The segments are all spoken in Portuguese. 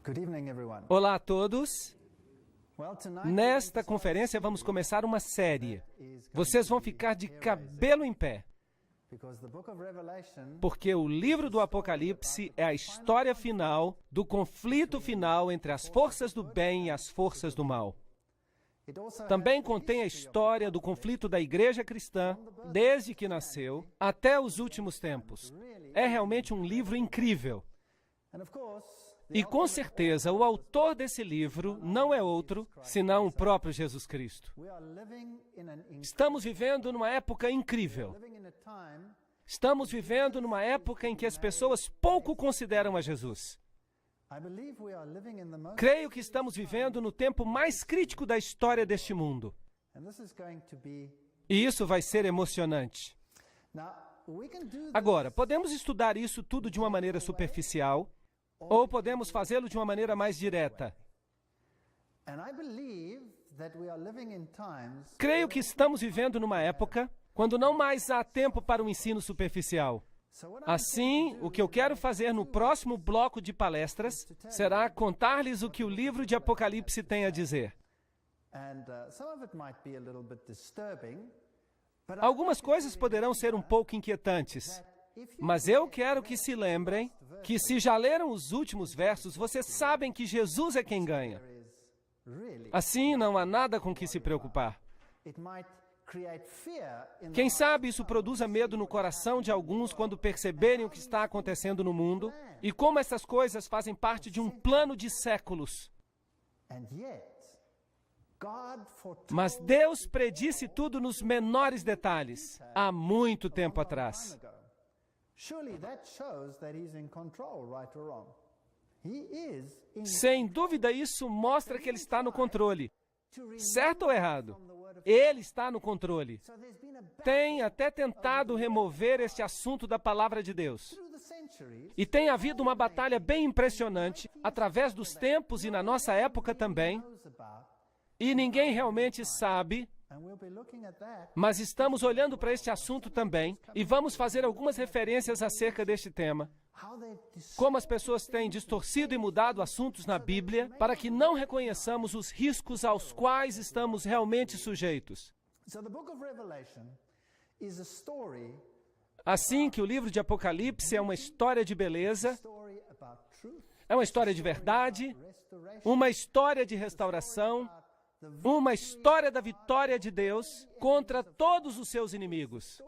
Good evening, everyone. Olá a todos. Nesta Nesta conferência vamos começar uma série. Vocês vão ficar de cabelo em pé, porque o livro do Apocalipse é a história final do conflito final entre as forças do bem e as forças do mal. Também contém a história do conflito da igreja cristã, desde que nasceu até os últimos tempos. É realmente um livro incrível. E com certeza, o autor desse livro não é outro, senão o próprio Jesus Cristo. Estamos vivendo numa época incrível. Estamos vivendo numa época em que as pessoas pouco consideram a Jesus. Creio que estamos vivendo no tempo mais crítico da história deste mundo. E isso vai ser emocionante. Agora, podemos estudar isso tudo de uma maneira superficial, ou podemos fazê-lo de uma maneira mais direta. Creio que estamos vivendo numa época quando não mais há tempo para o ensino superficial. Assim, o que eu quero fazer no próximo bloco de palestras será contar-lhes o que o livro de Apocalipse tem a dizer. Algumas coisas poderão ser um pouco inquietantes, mas eu quero que se lembrem que, se já leram os últimos versos, vocês sabem que Jesus é quem ganha. Assim, não há nada com que se preocupar. Quem sabe isso produza medo no coração de alguns quando perceberem o que está acontecendo no mundo e como essas coisas fazem parte de um plano de séculos. Mas Deus predisse tudo nos menores detalhes, há muito tempo atrás. Sem dúvida, isso mostra que Ele está no controle. Certo ou errado? Ele está no controle. Tem até tentado remover este assunto da palavra de Deus. E tem havido uma batalha bem impressionante, através dos tempos e na nossa época também. E ninguém realmente sabe, mas estamos olhando para este assunto também e vamos fazer algumas referências acerca deste tema. Como as pessoas têm distorcido e mudado assuntos na Bíblia para que não reconheçamos os riscos aos quais estamos realmente sujeitos. Assim que o livro de Apocalipse é uma história de beleza, é uma história de verdade, uma história de restauração, uma história da vitória de Deus contra todos os seus inimigos.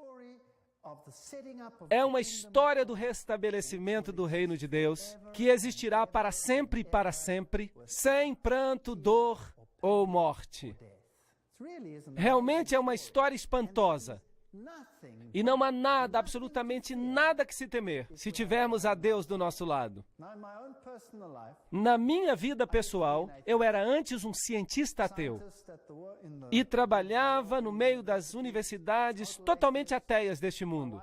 É uma história do restabelecimento do reino de Deus, que existirá para sempre, sem pranto, dor ou morte. Realmente é uma história espantosa. E não há nada, absolutamente nada que se temer, se tivermos a Deus do nosso lado. Na minha vida pessoal, eu era antes um cientista ateu e trabalhava no meio das universidades totalmente ateias deste mundo.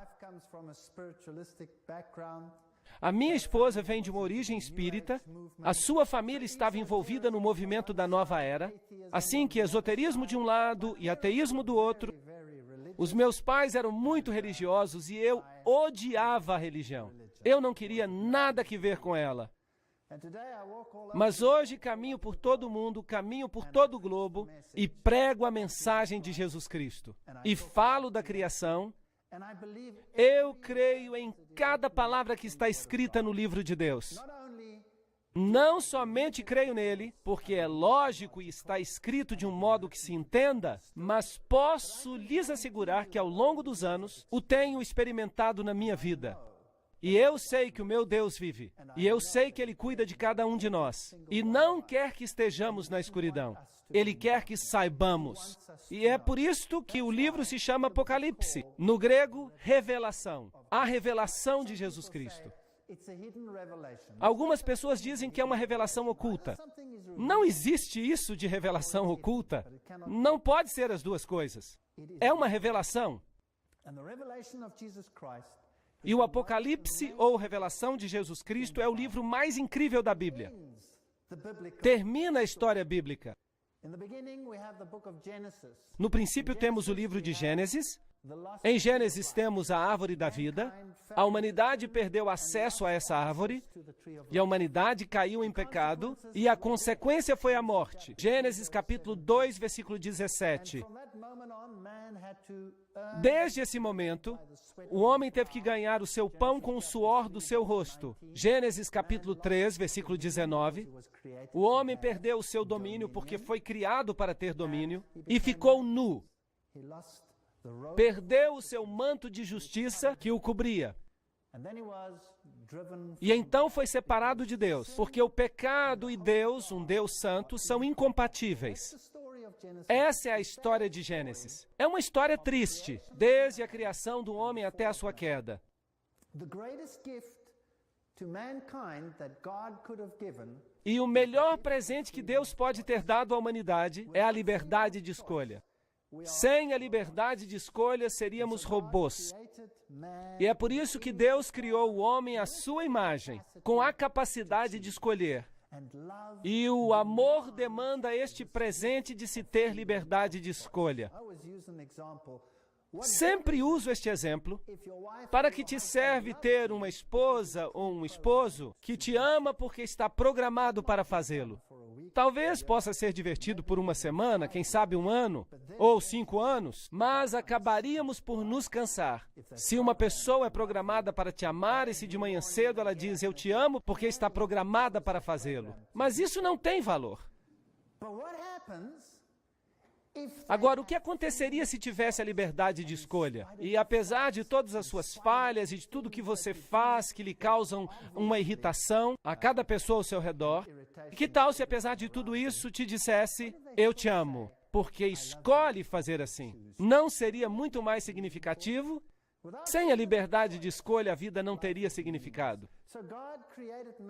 A minha esposa vem de uma origem espírita, a sua família estava envolvida no movimento da nova era, assim que esoterismo de um lado e ateísmo do outro. Os meus pais eram muito religiosos e eu odiava a religião. Eu não queria nada que ver com ela. Mas hoje caminho por todo o mundo, caminho por todo o globo e prego a mensagem de Jesus Cristo. E falo da criação. Eu creio em cada palavra que está escrita no livro de Deus. Não somente creio nele, porque é lógico e está escrito de um modo que se entenda, mas posso lhes assegurar que ao longo dos anos o tenho experimentado na minha vida. E eu sei que o meu Deus vive, e eu sei que Ele cuida de cada um de nós, e não quer que estejamos na escuridão. Ele quer que saibamos. E é por isto que o livro se chama Apocalipse. No grego, revelação. A revelação de Jesus Cristo. Algumas pessoas dizem que é uma revelação oculta. Não existe isso de revelação oculta. Não pode ser as duas coisas. É uma revelação. E o Apocalipse, ou Revelação de Jesus Cristo, é o livro mais incrível da Bíblia. Termina a história bíblica. No princípio temos o livro de Gênesis, Em Gênesis temos a árvore da vida, a humanidade perdeu acesso a essa árvore, e a humanidade caiu em pecado, e a consequência foi a morte. Gênesis capítulo 2, versículo 17. Desde esse momento, o homem teve que ganhar o seu pão com o suor do seu rosto. Gênesis capítulo 3, versículo 19. O homem perdeu o seu domínio porque foi criado para ter domínio e ficou nu. Perdeu o seu manto de justiça que o cobria. E então foi separado de Deus, porque o pecado e Deus, um Deus santo, são incompatíveis. Essa é a história de Gênesis. É uma história triste, desde a criação do homem até a sua queda. E o melhor presente que Deus pode ter dado à humanidade é a liberdade de escolha. Sem a liberdade de escolha, seríamos robôs. E é por isso que Deus criou o homem à sua imagem, com a capacidade de escolher. E o amor demanda este presente de se ter liberdade de escolha. Sempre uso este exemplo. Para que te serve ter uma esposa ou um esposo que te ama porque está programado para fazê-lo? Talvez possa ser divertido por uma semana, quem sabe um ano, ou 5 anos, mas acabaríamos por nos cansar. Se uma pessoa é programada para te amar e se de manhã cedo ela diz eu te amo porque está programada para fazê-lo. Mas isso não tem valor. Agora, o que aconteceria se tivesse a liberdade de escolha? E apesar de todas as suas falhas e de tudo que você faz que lhe causam uma irritação a cada pessoa ao seu redor, que tal se apesar de tudo isso te dissesse, eu te amo, porque escolhe fazer assim? Não seria muito mais significativo? Sem a liberdade de escolha, a vida não teria significado.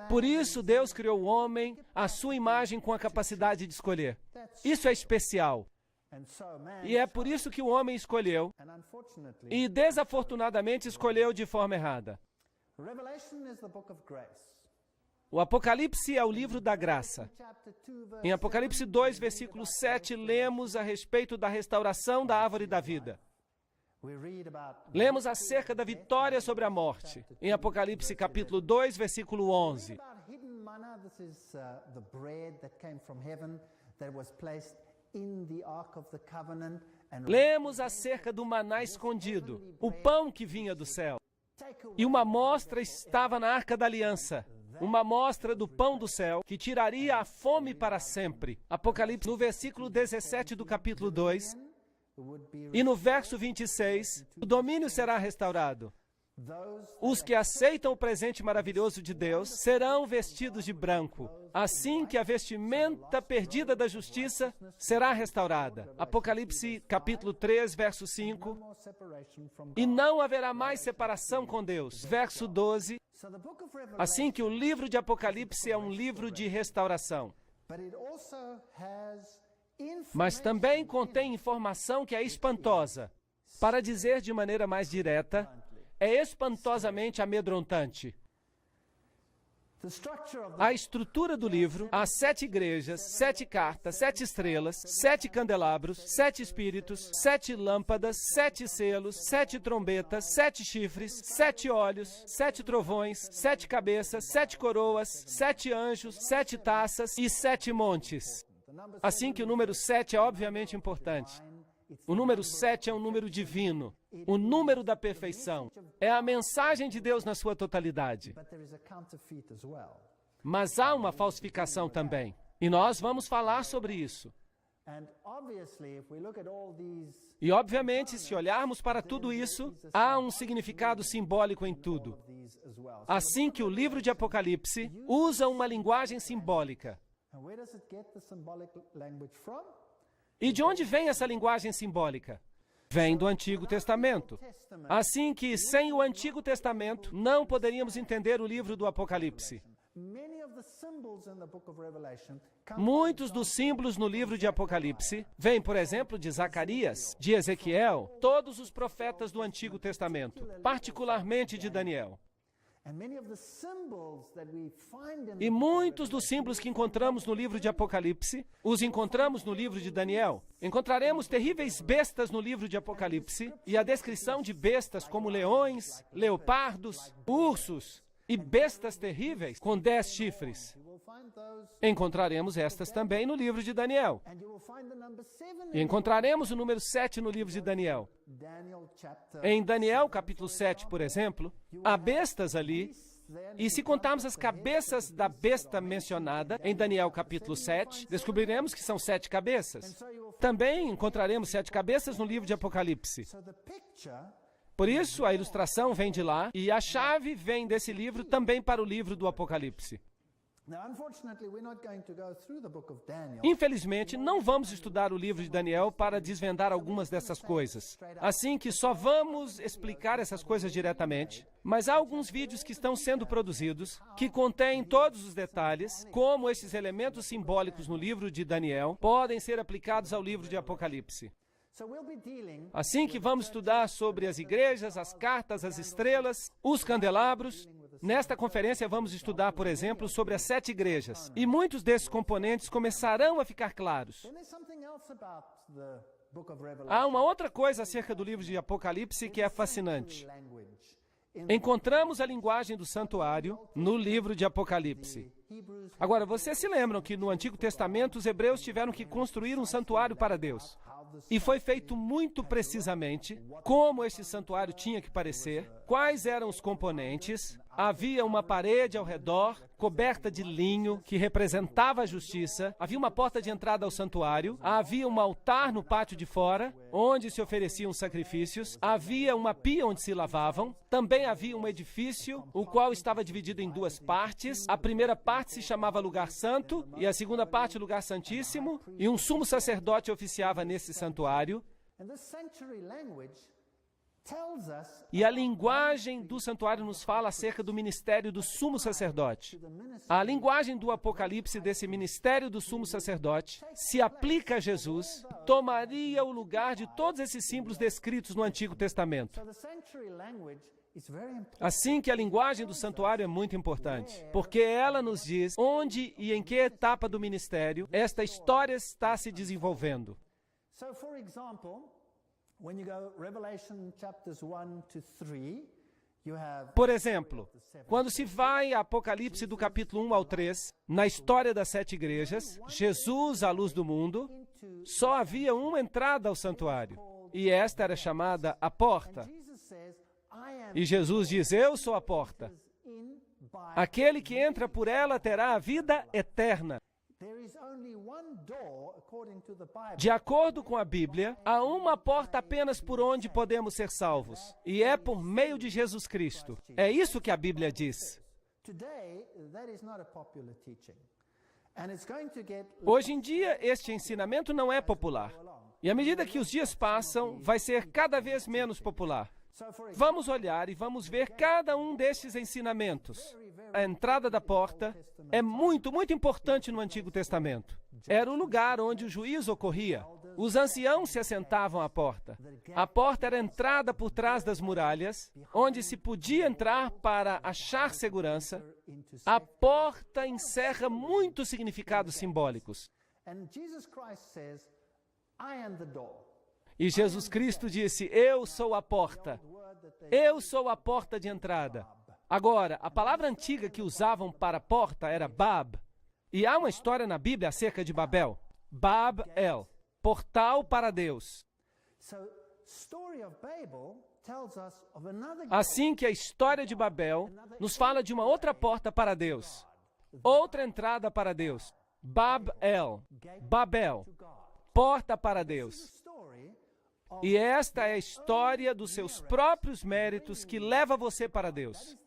Por isso, Deus criou o homem à sua imagem com a capacidade de escolher. Isso é especial. E é por isso que o homem escolheu, e desafortunadamente escolheu de forma errada. O Apocalipse é o livro da graça. Em Apocalipse 2, versículo 7, lemos a respeito da restauração da árvore da vida. Lemos acerca da vitória sobre a morte. Em Apocalipse capítulo 2, versículo 11. Lemos acerca do maná escondido, o pão que vinha do céu. E uma amostra estava na Arca da Aliança, uma amostra do pão do céu que tiraria a fome para sempre. Apocalipse, no versículo 17 do capítulo 2, e no verso 26, o domínio será restaurado. Os que aceitam o presente maravilhoso de Deus serão vestidos de branco, assim que a vestimenta perdida da justiça será restaurada. Apocalipse capítulo 3, verso 5. E não haverá mais separação com Deus. Verso 12. Assim que o livro de Apocalipse é um livro de restauração. Mas também contém informação que é espantosa. Para dizer de maneira mais direta, é espantosamente amedrontante. A estrutura do livro, as 7 igrejas, 7 cartas, 7 estrelas, 7 candelabros, 7 espíritos, 7 lâmpadas, 7 selos, 7 trombetas, 7 chifres, 7 olhos, 7 trovões, 7 cabeças, 7 coroas, 7 anjos, 7 taças e 7 montes. Assim que o número 7 é obviamente importante. O número 7 é um número divino, o número da perfeição. É a mensagem de Deus na sua totalidade. Mas há uma falsificação também. E nós vamos falar sobre isso. E obviamente, se olharmos para tudo isso, há um significado simbólico em tudo. Assim que o livro de Apocalipse usa uma linguagem simbólica. E de onde vem essa linguagem simbólica? Vem do Antigo Testamento. Assim que, sem o Antigo Testamento, não poderíamos entender o livro do Apocalipse. Muitos dos símbolos no livro de Apocalipse vêm, por exemplo, de Zacarias, de Ezequiel, todos os profetas do Antigo Testamento, particularmente de Daniel. E muitos dos símbolos que encontramos no livro de Apocalipse, os encontramos no livro de Daniel. Encontraremos terríveis bestas no livro de Apocalipse, e a descrição de bestas como leões, leopardos, ursos e bestas terríveis com 10 chifres. Encontraremos estas também no livro de Daniel. E encontraremos o número 7 no livro de Daniel. Em Daniel, capítulo 7, por exemplo, há bestas ali, e se contarmos as cabeças da besta mencionada em Daniel, capítulo 7, descobriremos que são 7 cabeças. Também encontraremos 7 cabeças no livro de Apocalipse. Por isso, a ilustração vem de lá, e a chave vem desse livro também para o livro do Apocalipse. Infelizmente, não vamos estudar o livro de Daniel para desvendar algumas dessas coisas. Assim que só vamos explicar essas coisas diretamente. Mas há alguns vídeos que estão sendo produzidos, que contêm todos os detalhes, como esses elementos simbólicos no livro de Daniel podem ser aplicados ao livro de Apocalipse. Assim que vamos estudar sobre as igrejas, as cartas, as estrelas, os candelabros. Nesta conferência vamos estudar, por exemplo, sobre as 7 igrejas. E muitos desses componentes começarão a ficar claros. Há uma outra coisa acerca do livro de Apocalipse que é fascinante. Encontramos a linguagem do santuário no livro de Apocalipse. Agora, vocês se lembram que no Antigo Testamento os hebreus tiveram que construir um santuário para Deus. E foi feito muito precisamente como este santuário tinha que parecer, quais eram os componentes. Havia uma parede ao redor, coberta de linho, que representava a justiça. Havia uma porta de entrada ao santuário. Havia um altar no pátio de fora, onde se ofereciam sacrifícios. Havia uma pia onde se lavavam. Também havia um edifício, o qual estava dividido em 2 partes. A primeira parte se chamava Lugar Santo, e a segunda parte, Lugar Santíssimo. E um sumo sacerdote oficiava nesse santuário. E a linguagem do santuário nos fala acerca do ministério do sumo sacerdote. A linguagem do Apocalipse desse ministério do sumo sacerdote se aplica a Jesus, tomaria o lugar de todos esses símbolos descritos no Antigo Testamento. Assim que a linguagem do santuário é muito importante, porque ela nos diz onde e em que etapa do ministério esta história está se desenvolvendo. Por exemplo, quando se vai a Apocalipse do capítulo 1 ao 3, na história das 7 igrejas, Jesus, a luz do mundo, só havia uma entrada ao santuário, e esta era chamada a porta. E Jesus diz, eu sou a porta. Aquele que entra por ela terá a vida eterna. De acordo com a Bíblia, há uma porta apenas por onde podemos ser salvos, e é por meio de Jesus Cristo. É isso que a Bíblia diz. Hoje em dia, este ensinamento não é popular. E à medida que os dias passam, vai ser cada vez menos popular. Vamos olhar e vamos ver cada um destes ensinamentos. A entrada da porta é muito, muito importante no Antigo Testamento. Era o lugar onde o juízo ocorria. Os anciãos se assentavam à porta. A porta era a entrada por trás das muralhas, onde se podia entrar para achar segurança. A porta encerra muitos significados simbólicos. E Jesus Cristo disse, eu sou a porta. Eu sou a porta de entrada. Agora, a palavra antiga que usavam para porta era Bab. E há uma história na Bíblia acerca de Babel. Bab-El, portal para Deus. Assim que a história de Babel nos fala de uma outra porta para Deus. Outra entrada para Deus. Bab-El, Babel, porta para Deus. E esta é a história dos seus próprios méritos que leva você para Deus.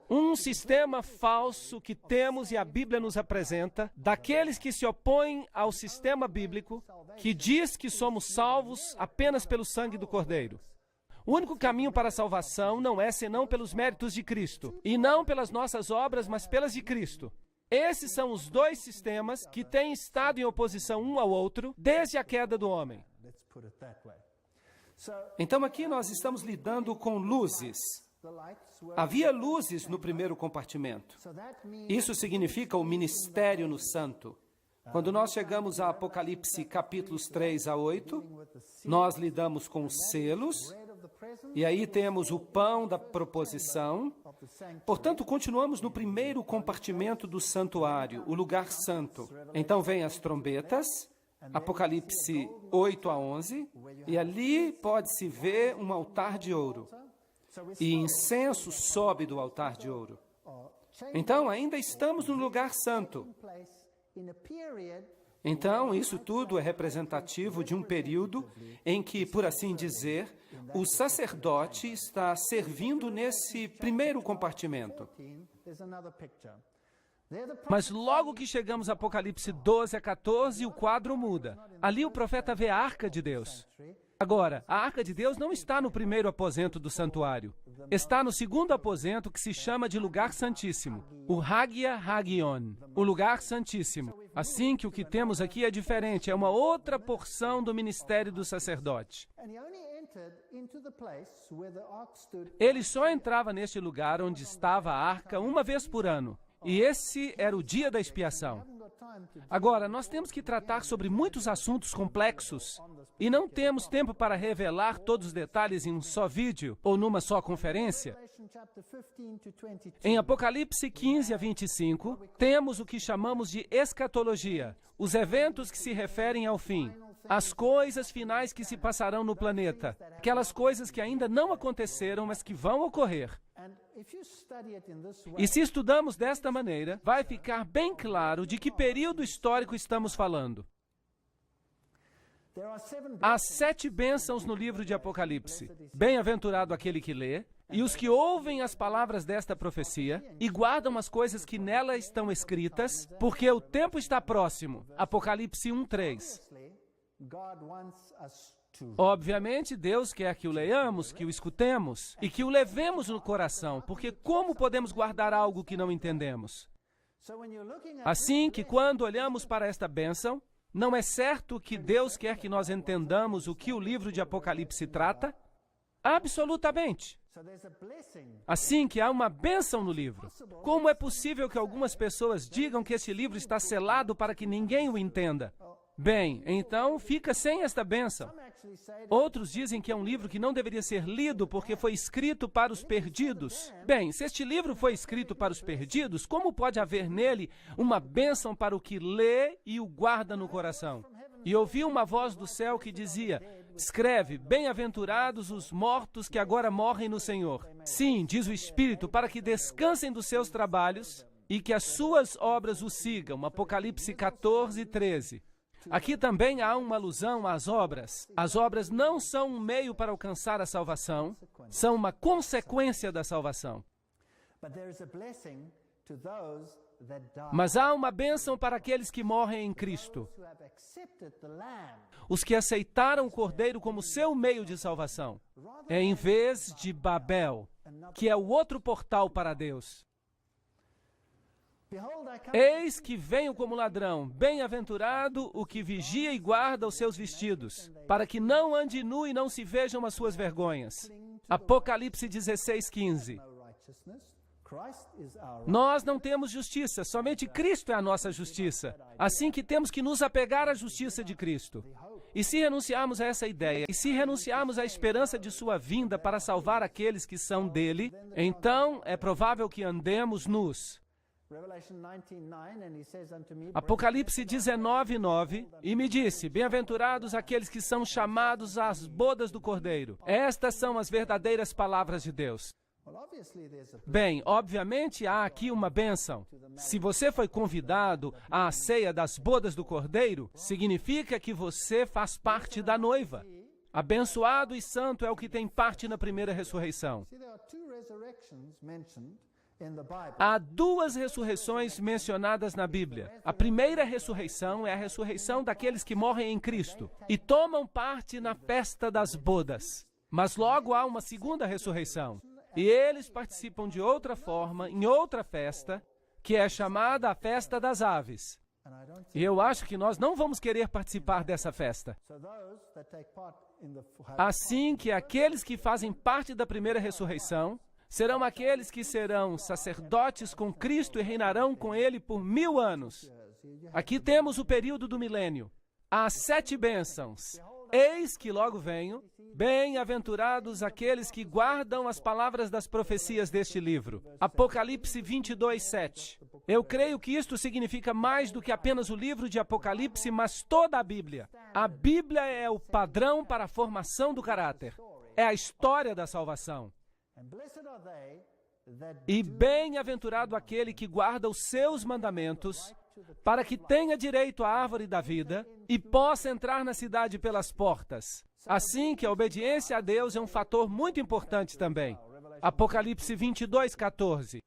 Um sistema falso que temos e a Bíblia nos apresenta, daqueles que se opõem ao sistema bíblico, que diz que somos salvos apenas pelo sangue do Cordeiro. O único caminho para a salvação não é senão pelos méritos de Cristo, e não pelas nossas obras, mas pelas de Cristo. Esses são os 2 sistemas que têm estado em oposição um ao outro desde a queda do homem. Então aqui nós estamos lidando com luzes. Havia luzes no primeiro compartimento. Isso significa o ministério no santo. Quando nós chegamos a Apocalipse capítulos 3 a 8, nós lidamos com os selos, e aí temos o pão da proposição. Portanto, continuamos no primeiro compartimento do santuário, o lugar santo. Então vem as trombetas, Apocalipse 8 a 11, e ali pode-se ver um altar de ouro. E incenso sobe do altar de ouro. Então, ainda estamos no lugar santo. Então, isso tudo é representativo de um período em que, por assim dizer, o sacerdote está servindo nesse primeiro compartimento. Mas logo que chegamos a Apocalipse 12 a 14, o quadro muda. Ali o profeta vê a Arca de Deus. Agora, a Arca de Deus não está no primeiro aposento do santuário. Está no segundo aposento, que se chama de Lugar Santíssimo, o Hagia Hagion, o Lugar Santíssimo. Assim que o que temos aqui é diferente, é uma outra porção do ministério do sacerdote. Ele só entrava neste lugar onde estava a arca uma vez por ano. E esse era o dia da expiação. Agora, nós temos que tratar sobre muitos assuntos complexos e não temos tempo para revelar todos os detalhes em um só vídeo ou numa só conferência. Em Apocalipse 15 a 25, temos o que chamamos de escatologia, os eventos que se referem ao fim, as coisas finais que se passarão no planeta, aquelas coisas que ainda não aconteceram, mas que vão ocorrer. E se estudamos desta maneira, vai ficar bem claro de que período histórico estamos falando. Há 7 bênçãos no livro de Apocalipse. Bem-aventurado aquele que lê, e os que ouvem as palavras desta profecia e guardam as coisas que nela estão escritas, porque o tempo está próximo. Apocalipse 1:3. Obviamente, Deus quer que o leiamos, que o escutemos e que o levemos no coração, porque como podemos guardar algo que não entendemos? Assim que quando olhamos para esta bênção, não é certo que Deus quer que nós entendamos o que o livro de Apocalipse trata? Absolutamente. Assim que há uma bênção no livro. Como é possível que algumas pessoas digam que esse livro está selado para que ninguém o entenda? Bem, então fica sem esta bênção. Outros dizem que é um livro que não deveria ser lido porque foi escrito para os perdidos. Bem, se este livro foi escrito para os perdidos, como pode haver nele uma bênção para o que lê e o guarda no coração? E ouvi uma voz do céu que dizia: escreve, bem-aventurados os mortos que agora morrem no Senhor. Sim, diz o Espírito, para que descansem dos seus trabalhos e que as suas obras o sigam. Apocalipse 14, 13. Aqui também há uma alusão às obras. As obras não são um meio para alcançar a salvação, são uma consequência da salvação. Mas há uma bênção para aqueles que morrem em Cristo, os que aceitaram o Cordeiro como seu meio de salvação, em vez de Babel, que é o outro portal para Deus. Eis que venho como ladrão, bem-aventurado o que vigia e guarda os seus vestidos, para que não ande nu e não se vejam as suas vergonhas. Apocalipse 16, 15. Nós não temos justiça, somente Cristo é a nossa justiça. Assim que temos que nos apegar à justiça de Cristo. E se renunciarmos a essa ideia, e se renunciarmos à esperança de sua vinda para salvar aqueles que são dele, então é provável que andemos nus. Apocalipse 19, 9, e me disse: bem-aventurados aqueles que são chamados às bodas do Cordeiro. Estas são as verdadeiras palavras de Deus. Bem, obviamente há aqui uma bênção. Se você foi convidado à ceia das bodas do Cordeiro, significa que você faz parte da noiva. Abençoado e santo é o que tem parte na primeira ressurreição. Há 2 ressurreições mencionadas na Bíblia. A primeira ressurreição é a ressurreição daqueles que morrem em Cristo e tomam parte na festa das bodas. Mas logo há uma segunda ressurreição. E eles participam de outra forma, em outra festa, que é chamada a festa das aves. E eu acho que nós não vamos querer participar dessa festa. Assim que aqueles que fazem parte da primeira ressurreição serão aqueles que serão sacerdotes com Cristo e reinarão com Ele por 1000 anos. Aqui temos o período do milênio. As 7 bênçãos. Eis que logo venho. Bem-aventurados aqueles que guardam as palavras das profecias deste livro. Apocalipse 22, 7. Eu creio que isto significa mais do que apenas o livro de Apocalipse, mas toda a Bíblia. A Bíblia é o padrão para a formação do caráter. É a história da salvação. E bem-aventurado aquele que guarda os seus mandamentos, para que tenha direito à árvore da vida e possa entrar na cidade pelas portas. Assim que a obediência a Deus é um fator muito importante também. Apocalipse 22, 14.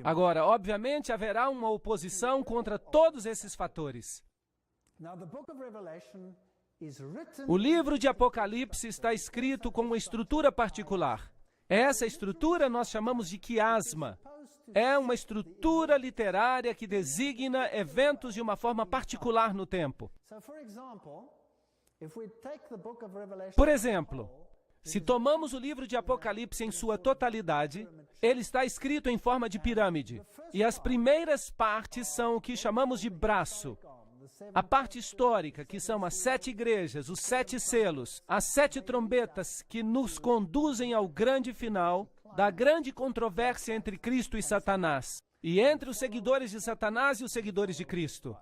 Agora, obviamente, haverá uma oposição contra todos esses fatores. O livro de Apocalipse está escrito com uma estrutura particular. Essa estrutura nós chamamos de quiasma. É uma estrutura literária que designa eventos de uma forma particular no tempo. Por exemplo, se tomamos o livro de Apocalipse em sua totalidade, ele está escrito em forma de pirâmide. E as primeiras partes são o que chamamos de braço. A parte histórica, que são as 7 igrejas, os 7 selos, as 7 trombetas que nos conduzem ao grande final da grande controvérsia entre Cristo e Satanás, e entre os seguidores de Satanás e os seguidores de Cristo.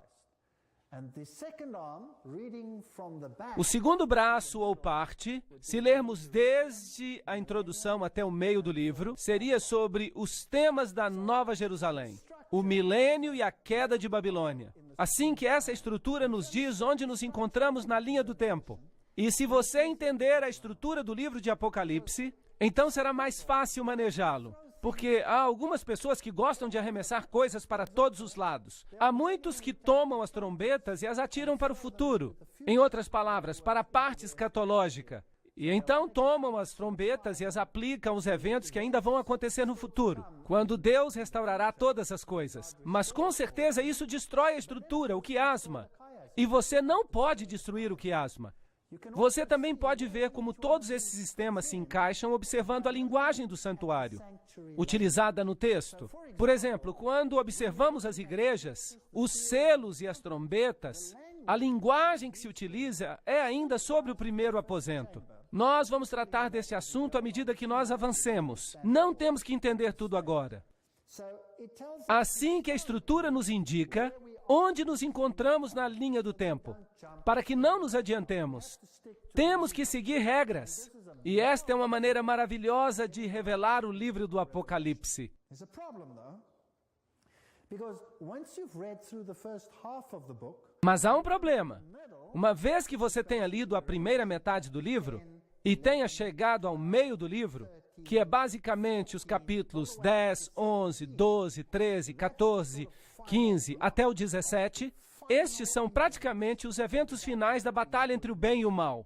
O segundo braço ou parte, se lermos desde a introdução até o meio do livro, seria sobre os temas da Nova Jerusalém, o milênio e a queda de Babilônia. Assim que essa estrutura nos diz onde nos encontramos na linha do tempo. E se você entender a estrutura do livro de Apocalipse, então será mais fácil manejá-lo. Porque há algumas pessoas que gostam de arremessar coisas para todos os lados. Há muitos que tomam as trombetas e as atiram para o futuro. Em outras palavras, para a parte escatológica. E então tomam as trombetas e as aplicam aos eventos que ainda vão acontecer no futuro, quando Deus restaurará todas as coisas. Mas com certeza isso destrói a estrutura, o quiasma. E você não pode destruir o quiasma. Você também pode ver como todos esses sistemas se encaixam observando a linguagem do santuário, utilizada no texto. Por exemplo, quando observamos as igrejas, os selos e as trombetas, a linguagem que se utiliza é ainda sobre o primeiro aposento. Nós vamos tratar desse assunto à medida que nós avancemos. Não temos que entender tudo agora. Assim que a estrutura nos indica onde nos encontramos na linha do tempo, para que não nos adiantemos. Temos que seguir regras. E esta é uma maneira maravilhosa de revelar o livro do Apocalipse. Mas há um problema. Uma vez que você tenha lido a primeira metade do livro e tenha chegado ao meio do livro, que é basicamente os capítulos 10, 11, 12, 13, 14, 15 até o 17, estes são praticamente os eventos finais da batalha entre o bem e o mal.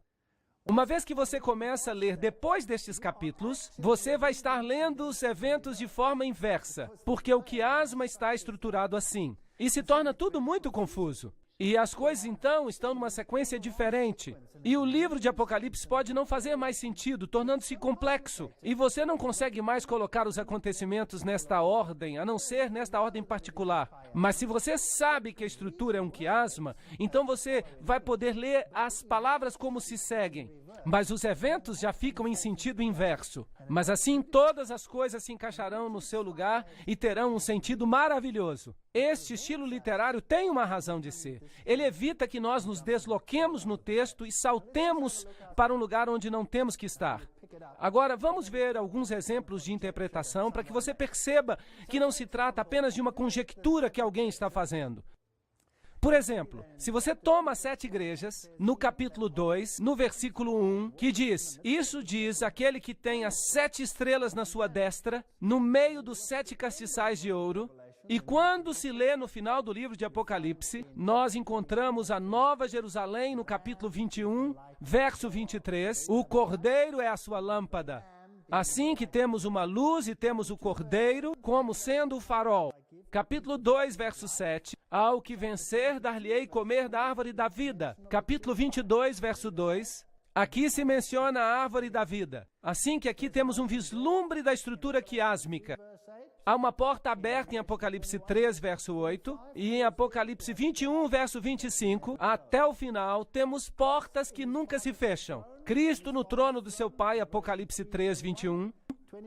Uma vez que você começa a ler depois destes capítulos, você vai estar lendo os eventos de forma inversa, porque o quiasma está estruturado assim, e se torna tudo muito confuso. E as coisas, então, estão numa sequência diferente. E o livro de Apocalipse pode não fazer mais sentido, tornando-se complexo. E você não consegue mais colocar os acontecimentos nesta ordem, a não ser nesta ordem particular. Mas se você sabe que a estrutura é um quiasma, então você vai poder ler as palavras como se seguem. Mas os eventos já ficam em sentido inverso. Mas assim todas as coisas se encaixarão no seu lugar e terão um sentido maravilhoso. Este estilo literário tem uma razão de ser. Ele evita que nós nos desloquemos no texto e saltemos para um lugar onde não temos que estar. Agora, vamos ver alguns exemplos de interpretação para que você perceba que não se trata apenas de uma conjectura que alguém está fazendo. Por exemplo, se você toma as 7 igrejas, no capítulo 2, no versículo 1, que diz: isso diz aquele que tem as 7 estrelas na sua destra, no meio dos 7 castiçais de ouro. E quando se lê no final do livro de Apocalipse, nós encontramos a Nova Jerusalém no capítulo 21, verso 23. O Cordeiro é a sua lâmpada. Assim que temos uma luz e temos o Cordeiro como sendo o farol. Capítulo 2, verso 7. Ao que vencer, dar-lhe-ei comer da árvore da vida. Capítulo 22, verso 2. Aqui se menciona a árvore da vida. Assim que aqui temos um vislumbre da estrutura quiásmica. Há uma porta aberta em Apocalipse 3, verso 8, e em Apocalipse 21, verso 25, até o final, temos portas que nunca se fecham. Cristo no trono do seu Pai, Apocalipse 3, 21,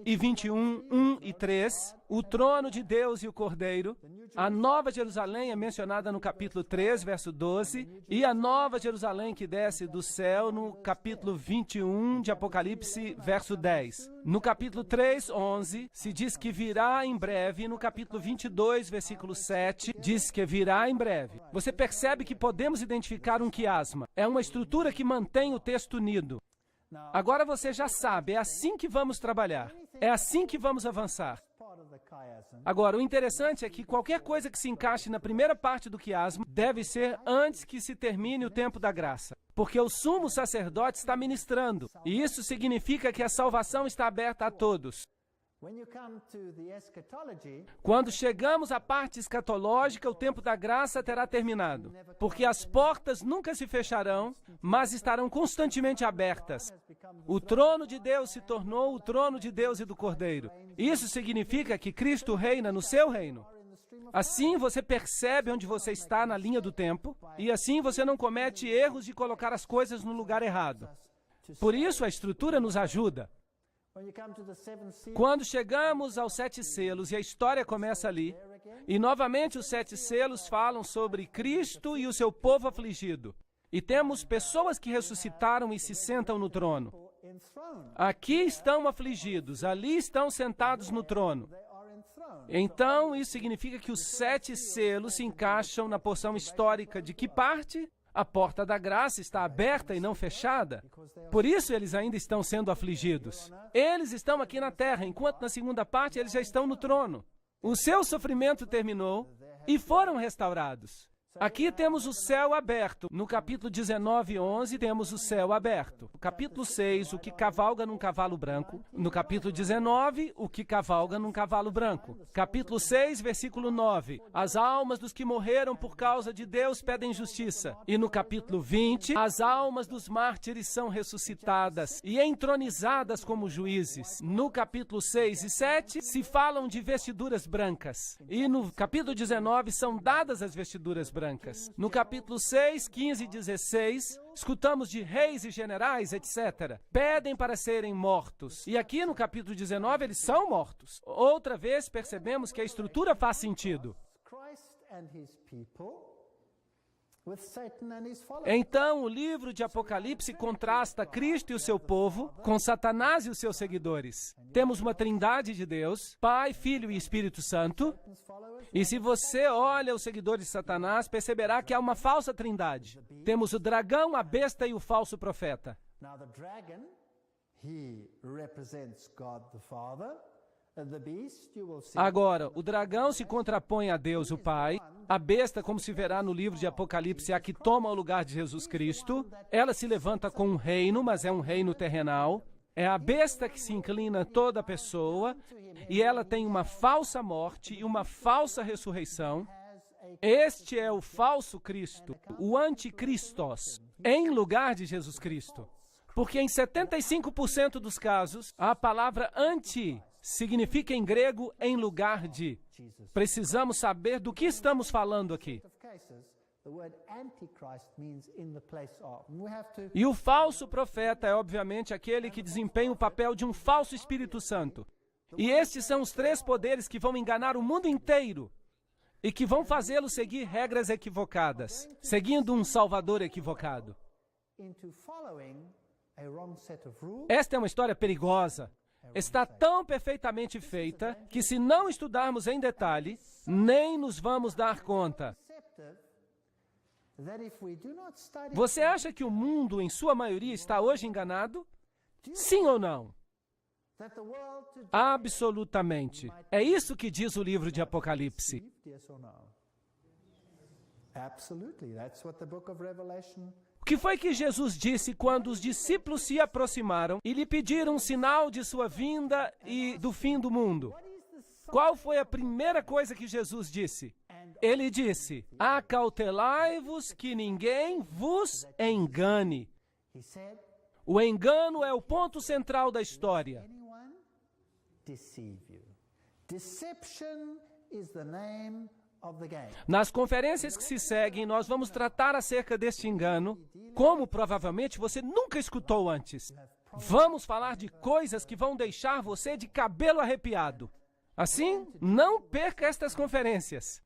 e 21, 1 e 3, o trono de Deus e o Cordeiro. A Nova Jerusalém é mencionada no capítulo 3, verso 12, e a Nova Jerusalém que desce do céu no capítulo 21 de Apocalipse, verso 10. No capítulo 3, 11, se diz que virá em breve, e no capítulo 22, versículo 7, diz que virá em breve. Você percebe que podemos identificar um quiasma. É uma estrutura que mantém o texto unido. Agora você já sabe, é assim que vamos trabalhar. É assim que vamos avançar. Agora, o interessante é que qualquer coisa que se encaixe na primeira parte do quiasma deve ser antes que se termine o tempo da graça. Porque o sumo sacerdote está ministrando. E isso significa que a salvação está aberta a todos. Quando chegamos à parte escatológica, o tempo da graça terá terminado, porque as portas nunca se fecharão, mas estarão constantemente abertas. O trono de Deus se tornou o trono de Deus e do Cordeiro. Isso significa que Cristo reina no seu reino. Assim você percebe onde você está na linha do tempo, e assim você não comete erros de colocar as coisas no lugar errado. Por isso a estrutura nos ajuda. Quando chegamos aos 7 selos, e a história começa ali, e novamente os 7 selos falam sobre Cristo e o seu povo afligido. E temos pessoas que ressuscitaram e se sentam no trono. Aqui estão afligidos, ali estão sentados no trono. Então, isso significa que os 7 selos se encaixam na porção histórica de que parte? A porta da graça está aberta e não fechada. Por isso eles ainda estão sendo afligidos. Eles estão aqui na terra, enquanto na segunda parte eles já estão no trono. O seu sofrimento terminou e foram restaurados. Aqui temos o céu aberto. No capítulo 19, 11, temos o céu aberto. No capítulo 6, o que cavalga num cavalo branco. No capítulo 19, o que cavalga num cavalo branco. Capítulo 6, versículo 9. As almas dos que morreram por causa de Deus pedem justiça. E no capítulo 20, as almas dos mártires são ressuscitadas e entronizadas como juízes. No capítulo 6 e 7, se falam de vestiduras brancas. E no capítulo 19, são dadas as vestiduras brancas. No capítulo 6, 15 e 16, escutamos de reis e generais, etc. Pedem para serem mortos. E aqui no capítulo 19, eles são mortos. Outra vez percebemos que a estrutura faz sentido. Então, o livro de Apocalipse contrasta Cristo e o seu povo com Satanás e os seus seguidores. Temos uma trindade de Deus, Pai, Filho e Espírito Santo. E se você olha os seguidores de Satanás, perceberá que há uma falsa trindade. Temos o dragão, a besta e o falso profeta. Agora, o dragão se contrapõe a Deus, o Pai. A besta, como se verá no livro de Apocalipse, é a que toma o lugar de Jesus Cristo. Ela se levanta com um reino, mas é um reino terrenal. É a besta que se inclina a toda a pessoa, e ela tem uma falsa morte e uma falsa ressurreição. Este é o falso Cristo, o anticristos, em lugar de Jesus Cristo. Porque em 75% dos casos, a palavra anti significa em grego em lugar de. Precisamos saber do que estamos falando aqui. E o falso profeta é, obviamente, aquele que desempenha o papel de um falso Espírito Santo. E estes são os 3 poderes que vão enganar o mundo inteiro e que vão fazê-lo seguir regras equivocadas, seguindo um Salvador equivocado. Esta é uma história perigosa. Está tão perfeitamente feita que, se não estudarmos em detalhe, nem nos vamos dar conta. Você acha que o mundo, em sua maioria, está hoje enganado? Sim ou não? Absolutamente. É isso que diz o livro de Apocalipse. O que foi que Jesus disse quando os discípulos se aproximaram e lhe pediram um sinal de sua vinda e do fim do mundo? Qual foi a primeira coisa que Jesus disse? Ele disse: acautelai-vos que ninguém vos engane. O engano é o ponto central da história. Nas conferências que se seguem, nós vamos tratar acerca deste engano, como provavelmente você nunca escutou antes. Vamos falar de coisas que vão deixar você de cabelo arrepiado. Assim, não perca estas conferências.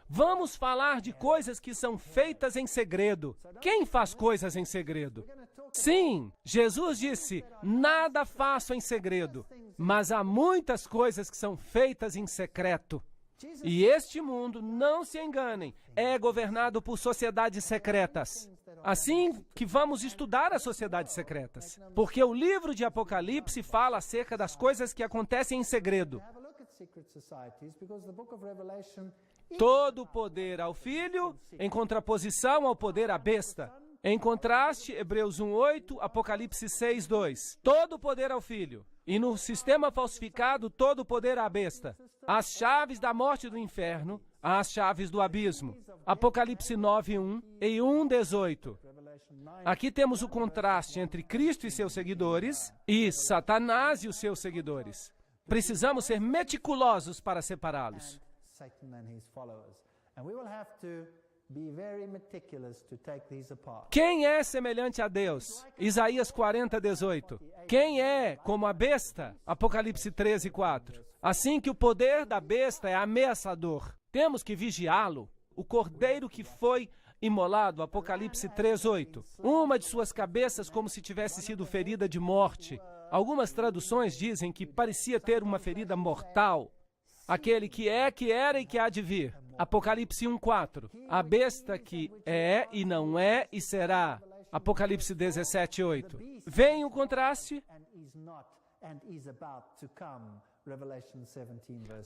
Vamos falar de coisas que são feitas em segredo. Quem faz coisas em segredo? Sim, Jesus disse: nada faço em segredo, mas há muitas coisas que são feitas em secreto. E este mundo, não se enganem, é governado por sociedades secretas. Assim que vamos estudar as sociedades secretas, porque o livro de Apocalipse fala acerca das coisas que acontecem em segredo. Todo o poder ao Filho, em contraposição ao poder à besta. Em contraste, Hebreus 1:8, Apocalipse 6:2. Todo o poder ao Filho. E no sistema falsificado, todo o poder à besta. As chaves da morte e do inferno, as chaves do abismo. Apocalipse 9:1 e 1:18. Aqui temos o contraste entre Cristo e seus seguidores e Satanás e os seus seguidores. Precisamos ser meticulosos para separá-los. Quem é semelhante a Deus? Isaías 40:18. Quem é como a besta? Apocalipse 13:4. Assim que o poder da besta é ameaçador, temos que vigiá-lo. O cordeiro que foi imolado, Apocalipse 3:8. Uma de suas cabeças como se tivesse sido ferida de morte. Algumas traduções dizem que parecia ter uma ferida mortal. Aquele que é, que era e que há de vir. Apocalipse 1:4. A besta que é e não é e será. Apocalipse 17:8. Vem o contraste.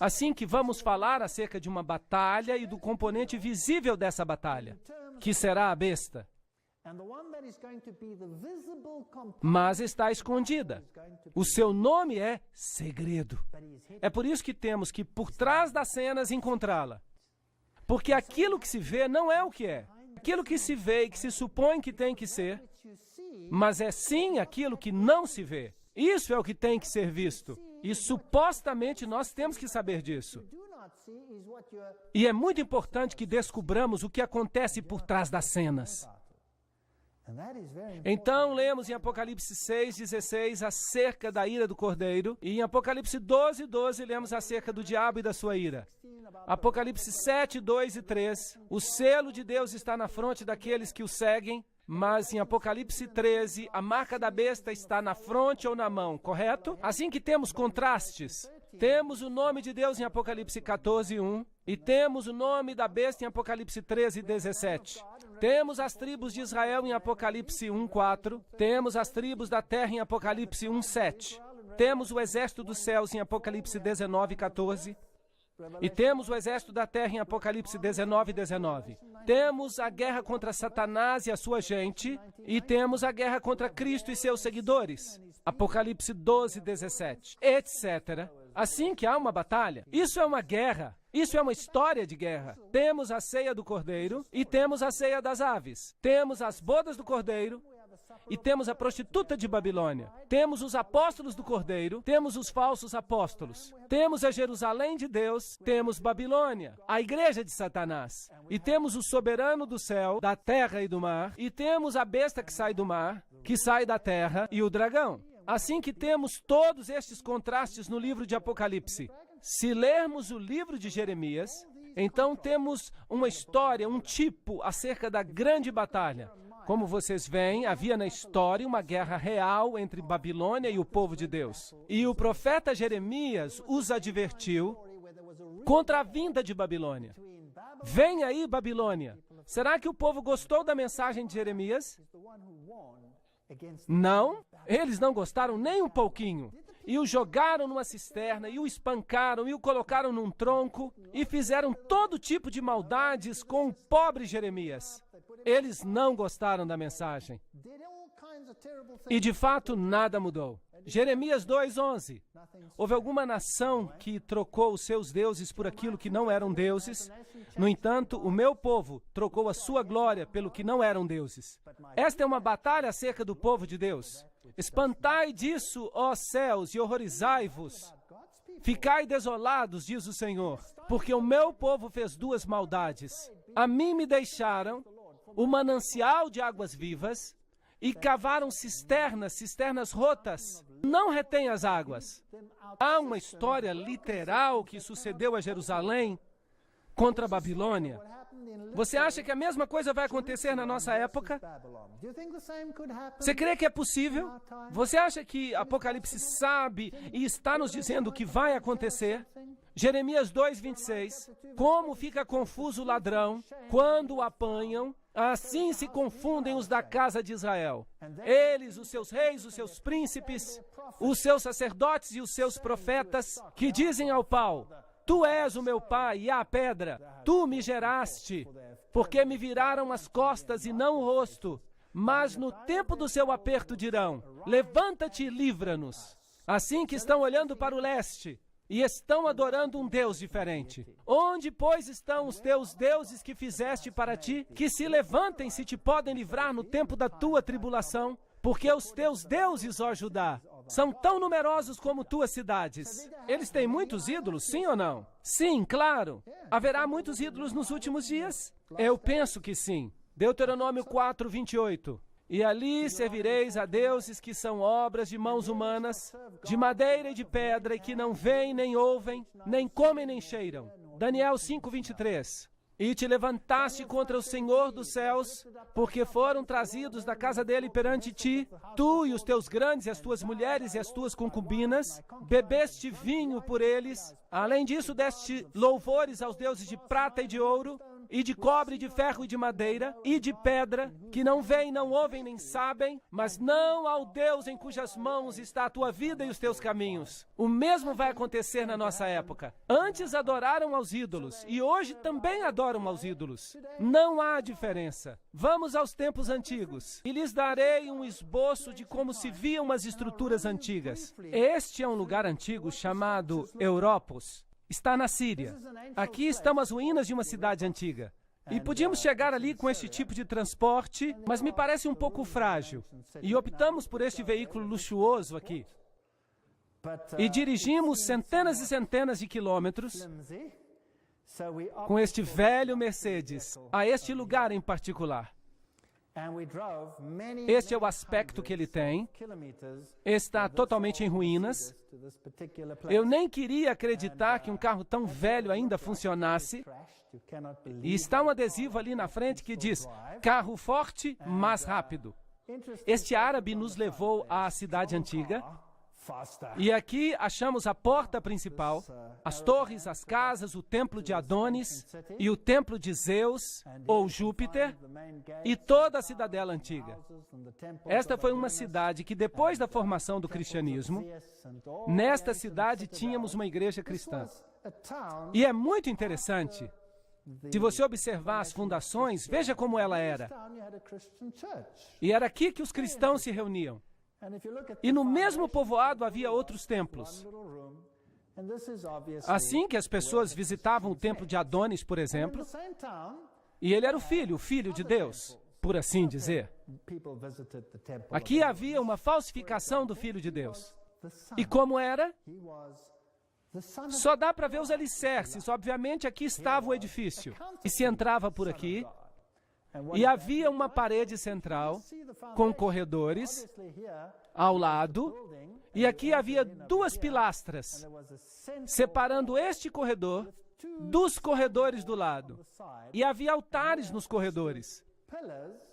Assim que vamos falar acerca de uma batalha e do componente visível dessa batalha, que será a besta. Mas está escondida. O seu nome é segredo. É por isso que temos que, por trás das cenas, encontrá-la. Porque aquilo que se vê não é o que é. Aquilo que se vê e que se supõe que tem que ser, mas é sim aquilo que não se vê. Isso é o que tem que ser visto. E supostamente nós temos que saber disso. E é muito importante que descubramos o que acontece por trás das cenas. Então, lemos em Apocalipse 6:16 acerca da ira do Cordeiro, e em Apocalipse 12:12 lemos acerca do diabo e da sua ira. Apocalipse 7:2 e 3, o selo de Deus está na fronte daqueles que o seguem, mas em Apocalipse 13, a marca da besta está na fronte ou na mão, correto? Assim que temos contrastes. Temos o nome de Deus em Apocalipse 14:1 e temos o nome da besta em Apocalipse 13:17. Temos as tribos de Israel em Apocalipse 1:4. Temos as tribos da terra em Apocalipse 1:7. Temos o exército dos céus em Apocalipse 19:14. E temos o exército da terra em Apocalipse 19:19. Temos a guerra contra Satanás e a sua gente. E temos a guerra contra Cristo e seus seguidores. Apocalipse 12:17, etc. Assim que há uma batalha, isso é uma guerra. Isso é uma história de guerra. Temos a ceia do Cordeiro e temos a ceia das aves. Temos as bodas do Cordeiro e temos a prostituta de Babilônia. Temos os apóstolos do Cordeiro, temos os falsos apóstolos. Temos a Jerusalém de Deus, temos Babilônia, a igreja de Satanás. E temos o soberano do céu, da terra e do mar. E temos a besta que sai do mar, que sai da terra, e o dragão. Assim que temos todos estes contrastes no livro de Apocalipse. Se lermos o livro de Jeremias, então temos uma história, um tipo acerca da grande batalha. Como vocês veem, havia na história uma guerra real entre Babilônia e o povo de Deus. E o profeta Jeremias os advertiu contra a vinda de Babilônia. Vem aí, Babilônia. Será que o povo gostou da mensagem de Jeremias? Não, eles não gostaram nem um pouquinho. E o jogaram numa cisterna, e o espancaram, e o colocaram num tronco, e fizeram todo tipo de maldades com o pobre Jeremias. Eles não gostaram da mensagem. E de fato nada mudou. Jeremias 2:11. Houve alguma nação que trocou os seus deuses por aquilo que não eram deuses? No entanto, o meu povo trocou a sua glória pelo que não eram deuses. Esta é uma batalha acerca do povo de Deus. Espantai disso, ó céus, e horrorizai-vos. Ficai desolados, diz o Senhor, porque o meu povo fez duas maldades. A mim me deixaram o manancial de águas vivas e cavaram cisternas rotas. Não retém as águas. Há uma história literal que sucedeu a Jerusalém contra a Babilônia. Você acha que a mesma coisa vai acontecer na nossa época? Você crê que é possível? Você acha que Apocalipse sabe e está nos dizendo o que vai acontecer? Jeremias 2:26. Como fica confuso o ladrão quando o apanham, assim se confundem os da casa de Israel. Eles, os seus reis, os seus príncipes, os seus sacerdotes e os seus profetas, que dizem ao pau: Tu és o meu pai, e à pedra, tu me geraste, porque me viraram as costas e não o rosto. Mas no tempo do seu aperto dirão: Levanta-te e livra-nos. Assim que estão olhando para o leste e estão adorando um Deus diferente. Onde, pois, estão os teus deuses que fizeste para ti, que se levantem se te podem livrar no tempo da tua tribulação? Porque os teus deuses, ó Judá, são tão numerosos como tuas cidades. Eles têm muitos ídolos, sim ou não? Sim, claro. Haverá muitos ídolos nos últimos dias? Eu penso que sim. Deuteronômio 4:28. E ali servireis a deuses que são obras de mãos humanas, de madeira e de pedra, e que não veem, nem ouvem, nem comem, nem cheiram. Daniel 5:23. E te levantaste contra o Senhor dos céus, porque foram trazidos da casa dele perante ti, tu e os teus grandes, e as tuas mulheres e as tuas concubinas, bebeste vinho por eles. Além disso, deste louvores aos deuses de prata e de ouro, e de cobre, de ferro e de madeira, e de pedra, que não veem, não ouvem, nem sabem, mas não ao Deus em cujas mãos está a tua vida e os teus caminhos. O mesmo vai acontecer na nossa época. Antes adoraram aos ídolos, e hoje também adoram aos ídolos. Não há diferença. Vamos aos tempos antigos, e lhes darei um esboço de como se viam as estruturas antigas. Este é um lugar antigo chamado Europos. Está na Síria. Aqui estão as ruínas de uma cidade antiga. E podíamos chegar ali com este tipo de transporte, mas me parece um pouco frágil. E optamos por este veículo luxuoso aqui. E dirigimos centenas e centenas de quilômetros com este velho Mercedes a este lugar em particular. Este é o aspecto que ele tem. Está totalmente em ruínas. Eu nem queria acreditar que um carro tão velho ainda funcionasse. E está um adesivo ali na frente que diz: carro forte, mas rápido. Este árabe nos levou à cidade antiga. E aqui achamos a porta principal, as torres, as casas, o templo de Adonis e o templo de Zeus, ou Júpiter, e toda a cidadela antiga. Esta foi uma cidade que, depois da formação do cristianismo, nesta cidade tínhamos uma igreja cristã. E é muito interessante. Se você observar as fundações, veja como ela era. E era aqui que os cristãos se reuniam. E no mesmo povoado havia outros templos. Assim que as pessoas visitavam o templo de Adonis, por exemplo, e ele era o filho de Deus, por assim dizer. Aqui havia uma falsificação do Filho de Deus. E como era? Só dá para ver os alicerces. Obviamente, aqui estava o edifício. E se entrava por aqui. E havia uma parede central com corredores ao lado, e aqui havia duas pilastras separando este corredor dos corredores do lado. E havia altares nos corredores.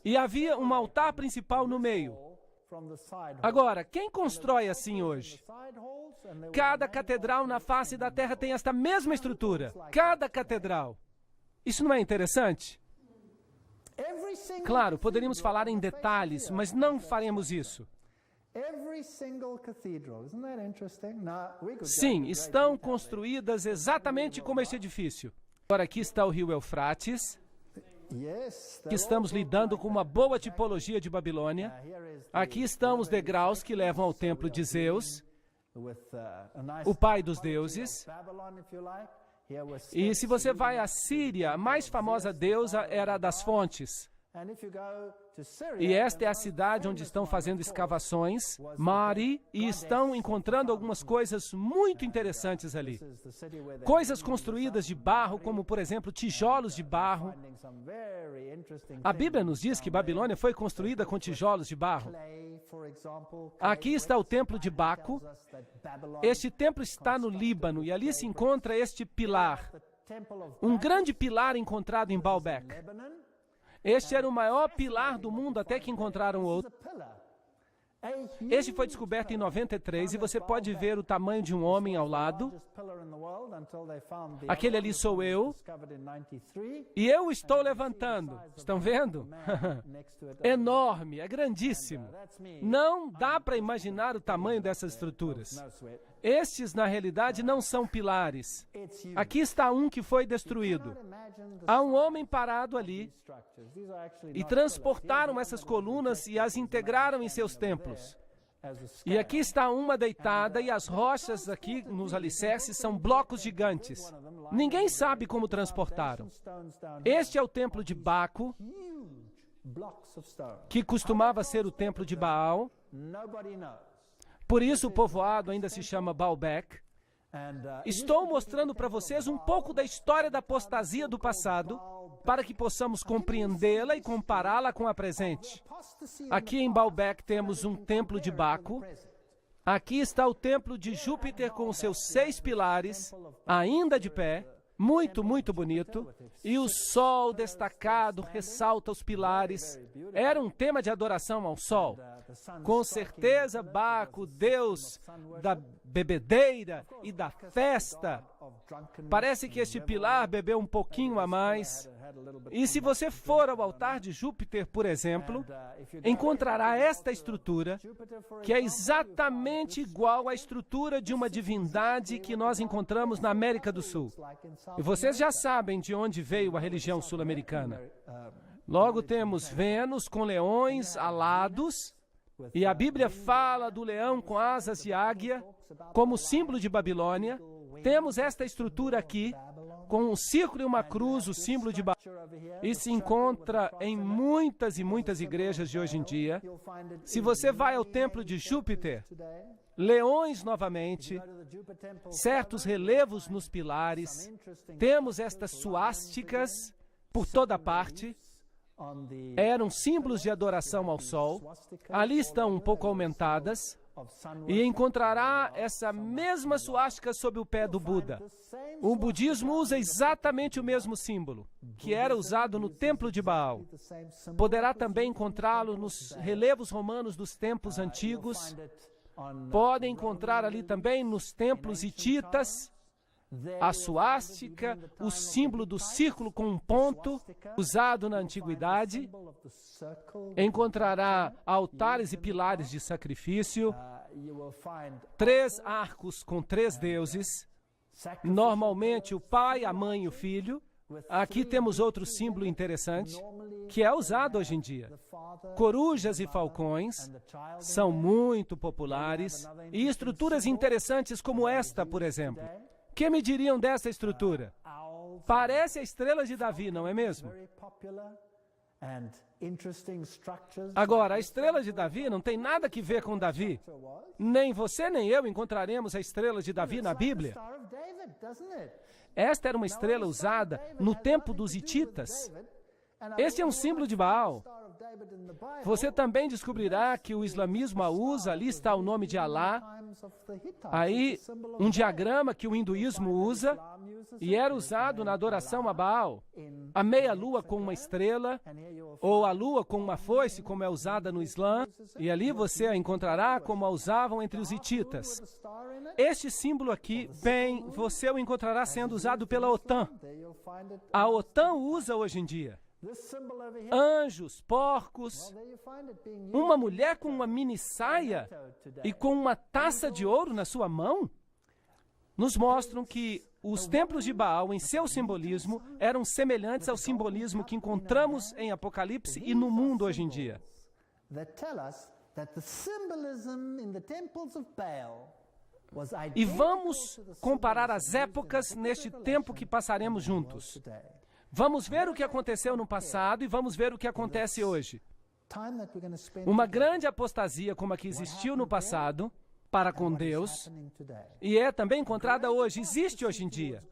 E havia um altar principal no meio. Agora, quem constrói assim hoje? Cada catedral na face da terra tem esta mesma estrutura. Cada catedral. Isso não é interessante? Claro, poderíamos falar em detalhes, mas não faremos isso. Sim, estão construídas exatamente como este edifício. Agora, aqui está o rio Eufrates, que estamos lidando com uma boa tipologia de Babilônia. Aqui estão os degraus que levam ao templo de Zeus. o pai dos deuses. E se você vai à Síria, a mais famosa deusa era a das fontes. E esta é a cidade onde estão fazendo escavações, Mari, e estão encontrando algumas coisas muito interessantes ali. Coisas construídas de barro, como, por exemplo, tijolos de barro. A Bíblia nos diz que Babilônia foi construída com tijolos de barro. Aqui está o templo de Baco. Este templo está no Líbano, e ali se encontra este pilar. Um grande pilar encontrado em Baalbek. Este era o maior pilar do mundo até que encontraram outro. Este foi descoberto em 93 e você pode ver o tamanho de um homem ao lado. Aquele ali sou eu. E eu estou levantando. Estão vendo? Enorme, é grandíssimo. Não dá para imaginar o tamanho dessas estruturas. Estes, na realidade, não são pilares. Aqui está um que foi destruído. Há um homem parado ali e transportaram essas colunas e as integraram em seus templos. E aqui está uma deitada e as rochas aqui nos alicerces são blocos gigantes. Ninguém sabe como transportaram. Este é o templo de Baco, que costumava ser o templo de Baal. Por isso o povoado ainda se chama Baalbek. Estou mostrando para vocês um pouco da história da apostasia do passado, para que possamos compreendê-la e compará-la com a presente. Aqui em Baalbek temos um templo de Baco. Aqui está o templo de Júpiter com os seus 6 pilares, ainda de pé. Muito, muito bonito. E o sol destacado ressalta os pilares. Era um tema de adoração ao sol. Com certeza, Baco, deus da bebedeira e da festa. Parece que este pilar bebeu um pouquinho a mais. E se você for ao altar de Júpiter, por exemplo, encontrará esta estrutura, que é exatamente igual à estrutura de uma divindade que nós encontramos na América do Sul. E vocês já sabem de onde veio a religião sul-americana. Logo temos Vênus com leões alados, e a Bíblia fala do leão com asas de águia como símbolo de Babilônia. Temos esta estrutura aqui, com um círculo e uma cruz, o símbolo de Baal. E se encontra em muitas e muitas igrejas de hoje em dia. Se você vai ao templo de Júpiter, leões novamente, certos relevos nos pilares, temos estas suásticas por toda parte. Eram símbolos de adoração ao sol. Ali estão um pouco aumentadas. E encontrará essa mesma suástica sob o pé do Buda. O budismo usa exatamente o mesmo símbolo, que era usado no templo de Baal. Poderá também encontrá-lo nos relevos romanos dos templos antigos. Pode encontrar ali também nos templos hititas a suástica, o símbolo do círculo com um ponto, usado na antiguidade. Encontrará altares e pilares de sacrifício, 3 arcos com 3 deuses, normalmente o pai, a mãe e o filho. Aqui temos outro símbolo interessante, que é usado hoje em dia. Corujas e falcões são muito populares, e estruturas interessantes como esta, por exemplo. O que me diriam dessa estrutura? Parece a estrela de Davi, não é mesmo? Agora, a estrela de Davi não tem nada que ver com Davi. Nem você nem eu encontraremos a estrela de Davi na Bíblia. Esta era uma estrela usada no tempo dos hititas. Este é um símbolo de Baal. Você também descobrirá que o islamismo a usa, ali está o nome de Alá. Aí, um diagrama que o hinduísmo usa, e era usado na adoração a Baal. A meia-lua com uma estrela, ou a lua com uma foice, como é usada no Islã, e ali você a encontrará como a usavam entre os hititas. Este símbolo aqui, bem, você o encontrará sendo usado pela OTAN. A OTAN usa hoje em dia. Anjos, porcos, uma mulher com uma mini saia e com uma taça de ouro na sua mão, nos mostram que os templos de Baal, em seu simbolismo, eram semelhantes ao simbolismo que encontramos em Apocalipse e no mundo hoje em dia. E vamos comparar as épocas neste tempo que passaremos juntos. Vamos ver o que aconteceu no passado e vamos ver o que acontece hoje. Uma grande apostasia como a que existiu no passado para com Deus e é também encontrada hoje, existe hoje em dia.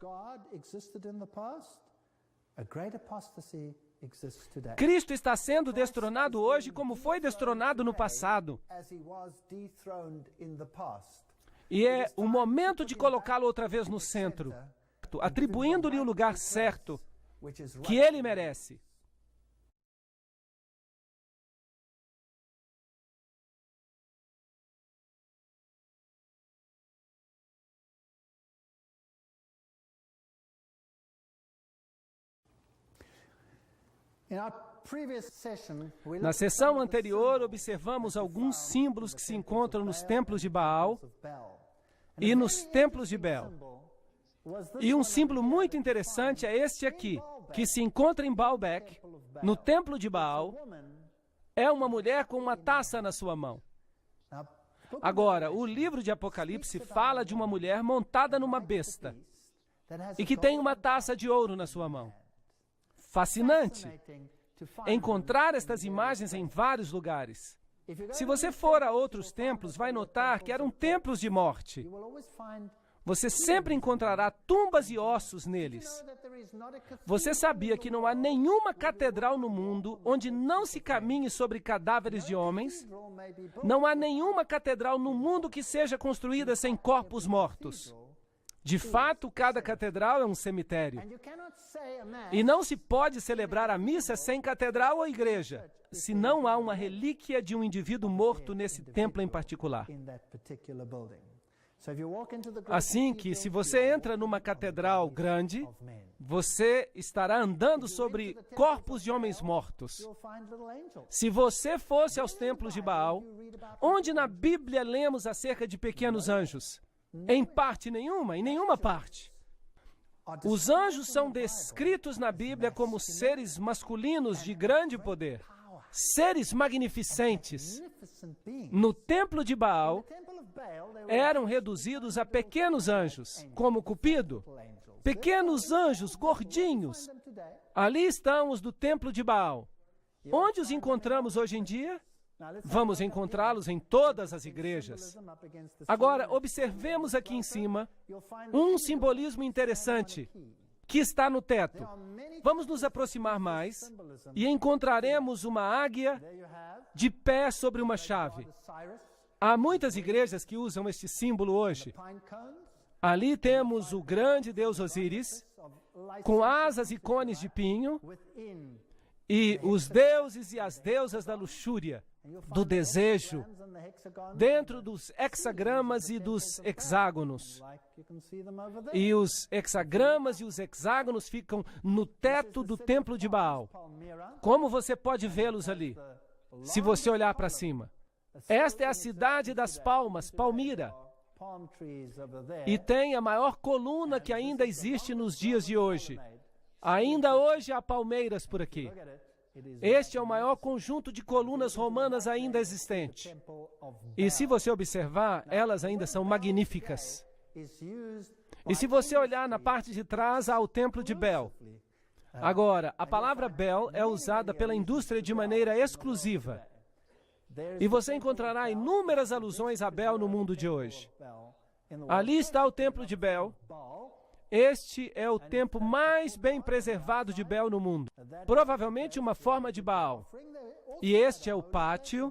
Cristo está sendo destronado hoje como foi destronado no passado. E é o momento de colocá-lo outra vez no centro, atribuindo-lhe o lugar certo que ele merece. Na sessão anterior, observamos alguns símbolos que se encontram nos templos de Baal e nos templos de Bel. E um símbolo muito interessante é este aqui, que se encontra em Baalbek, no templo de Baal, é uma mulher com uma taça na sua mão. Agora, o livro de Apocalipse fala de uma mulher montada numa besta e que tem uma taça de ouro na sua mão. Fascinante encontrar estas imagens em vários lugares. Se você for a outros templos, vai notar que eram templos de morte. Você sempre encontrará tumbas e ossos neles. Você sabia que não há nenhuma catedral no mundo onde não se caminhe sobre cadáveres de homens? Não há nenhuma catedral no mundo que seja construída sem corpos mortos. De fato, cada catedral é um cemitério. E não se pode celebrar a missa sem catedral ou igreja, se não há uma relíquia de um indivíduo morto nesse templo em particular. Assim que, se você entra numa catedral grande, você estará andando sobre corpos de homens mortos. Se você fosse aos templos de Baal, onde na Bíblia lemos acerca de pequenos anjos? Em parte nenhuma, em nenhuma parte. Os anjos são descritos na Bíblia como seres masculinos de grande poder, seres magnificentes. No templo de Baal, eram reduzidos a pequenos anjos, como Cupido, pequenos anjos gordinhos. Ali estão os do templo de Baal. Onde os encontramos hoje em dia? Vamos encontrá-los em todas as igrejas. Agora, observemos aqui em cima um simbolismo interessante que está no teto. Vamos nos aproximar mais e encontraremos uma águia de pé sobre uma chave. Há muitas igrejas que usam este símbolo hoje. Ali temos o grande deus Osíris, com asas e cones de pinho, e os deuses e as deusas da luxúria, do desejo, dentro dos hexagramas e dos hexágonos. E os hexagramas e os hexágonos ficam no teto do templo de Baal. Como você pode vê-los ali, se você olhar para cima? Esta é a cidade das palmas, Palmira. E tem a maior coluna que ainda existe nos dias de hoje. Ainda hoje há palmeiras por aqui. Este é o maior conjunto de colunas romanas ainda existente. E se você observar, elas ainda são magníficas. E se você olhar na parte de trás, há o templo de Bel. Agora, a palavra Bel é usada pela indústria de maneira exclusiva. E você encontrará inúmeras alusões a Bel no mundo de hoje. Ali está o templo de Bel. Este é o templo mais bem preservado de Bel no mundo. Provavelmente uma forma de Baal. E este é o pátio,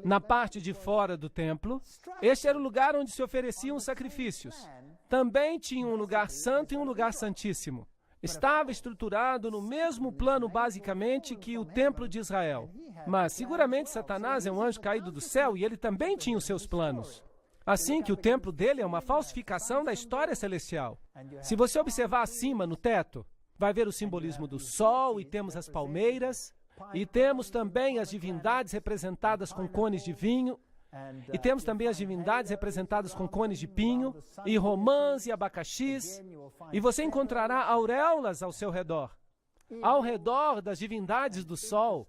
na parte de fora do templo. Este era o lugar onde se ofereciam sacrifícios. Também tinha um lugar santo e um lugar santíssimo. Estava estruturado no mesmo plano, basicamente, que o templo de Israel. Mas, seguramente, Satanás é um anjo caído do céu e ele também tinha os seus planos. Assim que o templo dele é uma falsificação da história celestial. Se você observar acima, no teto, vai ver o simbolismo do sol, e temos as palmeiras, e temos também as divindades representadas com cones de vinho, e temos também as divindades representadas com cones de pinho, e romãs e abacaxis, e você encontrará auréolas ao seu redor. Ao redor das divindades do sol.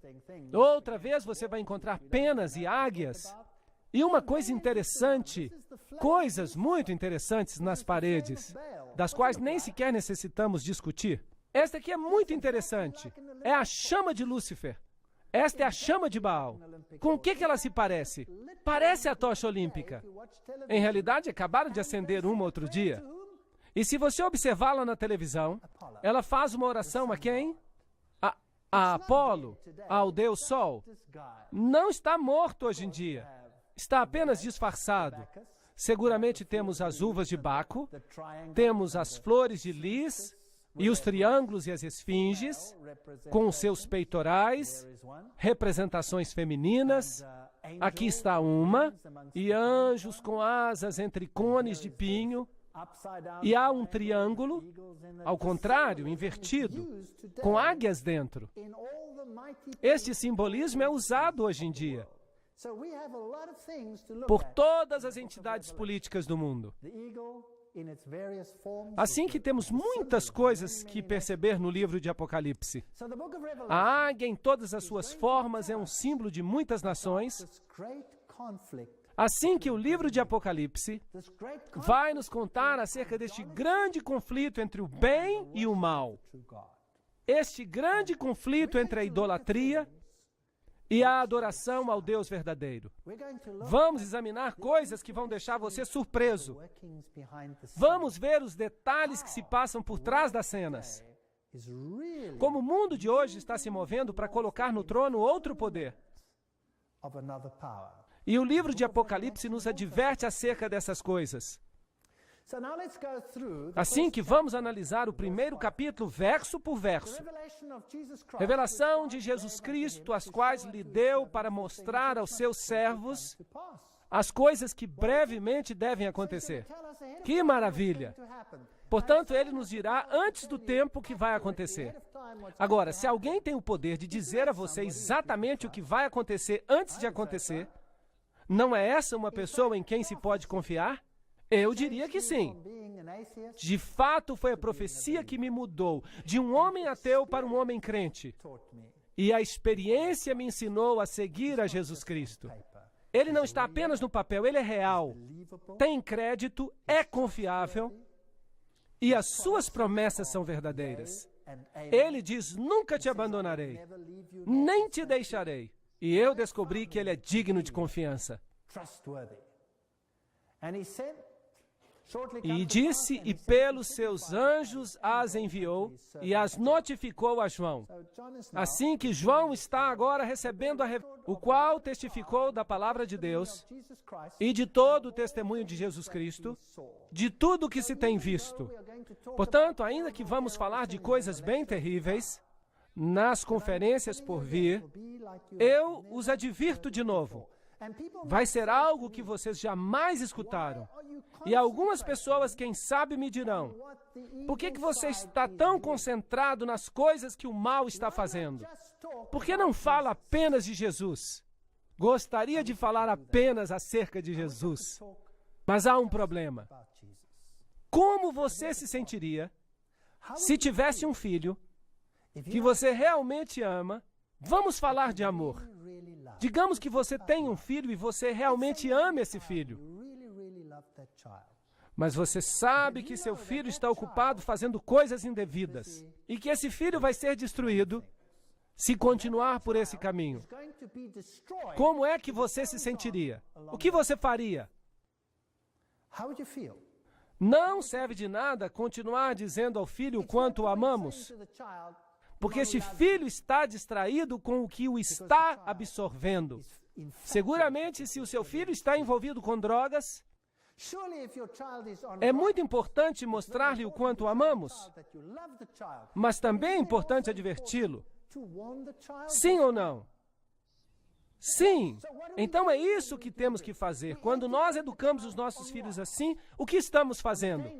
Outra vez você vai encontrar penas e águias. E uma coisa interessante, coisas muito interessantes nas paredes, das quais nem sequer necessitamos discutir. Esta aqui é muito interessante. É a chama de Lúcifer. Esta é a chama de Baal. Com o que ela se parece? Parece a tocha olímpica. Em realidade, acabaram de acender uma outro dia. E se você observá-la na televisão, ela faz uma oração a quem? A Apolo, ao Deus Sol. Não está morto hoje em dia. Está apenas disfarçado. Seguramente temos as uvas de Baco, temos as flores de lis e os triângulos e as esfinges, com os seus peitorais, representações femininas. Aqui está uma, e anjos com asas entre cones de pinho. E há um triângulo, ao contrário, invertido, com águias dentro. Este simbolismo é usado hoje em dia por todas as entidades políticas do mundo. Assim que temos muitas coisas que perceber no livro de Apocalipse. A águia, em todas as suas formas, é um símbolo de muitas nações. Assim que o livro de Apocalipse vai nos contar acerca deste grande conflito entre o bem e o mal. Este grande conflito entre a idolatria e a adoração ao Deus verdadeiro. Vamos examinar coisas que vão deixar você surpreso. Vamos ver os detalhes que se passam por trás das cenas. Como o mundo de hoje está se movendo para colocar no trono outro poder. E o livro de Apocalipse nos adverte acerca dessas coisas. Assim que vamos analisar o primeiro capítulo, verso por verso. Revelação de Jesus Cristo, as quais lhe deu para mostrar aos seus servos as coisas que brevemente devem acontecer. Que maravilha! Portanto, ele nos dirá antes do tempo que vai acontecer. Agora, se alguém tem o poder de dizer a você exatamente o que vai acontecer antes de acontecer, não é essa uma pessoa em quem se pode confiar? Eu diria que sim. De fato, foi a profecia que me mudou de um homem ateu para um homem crente. E a experiência me ensinou a seguir a Jesus Cristo. Ele não está apenas no papel, ele é real. Tem crédito, é confiável e as suas promessas são verdadeiras. Ele diz, nunca te abandonarei, nem te deixarei. E eu descobri que ele é digno de confiança. E disse, e pelos seus anjos as enviou, e as notificou a João. Assim que João está agora recebendo o qual testificou da palavra de Deus, e de todo o testemunho de Jesus Cristo, de tudo o que se tem visto. Portanto, ainda que vamos falar de coisas bem terríveis, nas conferências por vir, eu os advirto de novo. Vai ser algo que vocês jamais escutaram. E algumas pessoas, quem sabe, me dirão, por que você está tão concentrado nas coisas que o mal está fazendo? Por que não fala apenas de Jesus? Gostaria de falar apenas acerca de Jesus. Mas há um problema. Como você se sentiria se tivesse um filho que você realmente ama? Vamos falar de amor. Digamos que você tem um filho e você realmente ama esse filho. Mas você sabe que seu filho está ocupado fazendo coisas indevidas e que esse filho vai ser destruído se continuar por esse caminho. Como é que você se sentiria? O que você faria? Não serve de nada continuar dizendo ao filho o quanto o amamos, porque este filho está distraído com o que o está absorvendo. Seguramente, se o seu filho está envolvido com drogas, é muito importante mostrar-lhe o quanto o amamos, mas também é importante adverti-lo. Sim ou não? Sim. Então é isso que temos que fazer. Quando nós educamos os nossos filhos assim, o que estamos fazendo?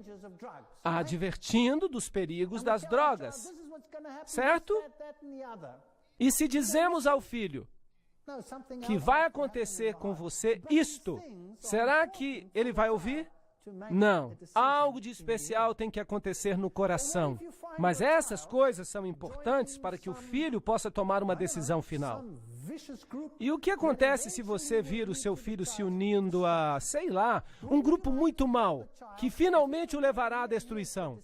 Advertindo dos perigos das drogas. Certo? E se dizemos ao filho que vai acontecer com você isto, será que ele vai ouvir? Não, algo de especial tem que acontecer no coração. Mas essas coisas são importantes para que o filho possa tomar uma decisão final. E o que acontece se você vir o seu filho se unindo a, sei lá, um grupo muito mau, que finalmente o levará à destruição?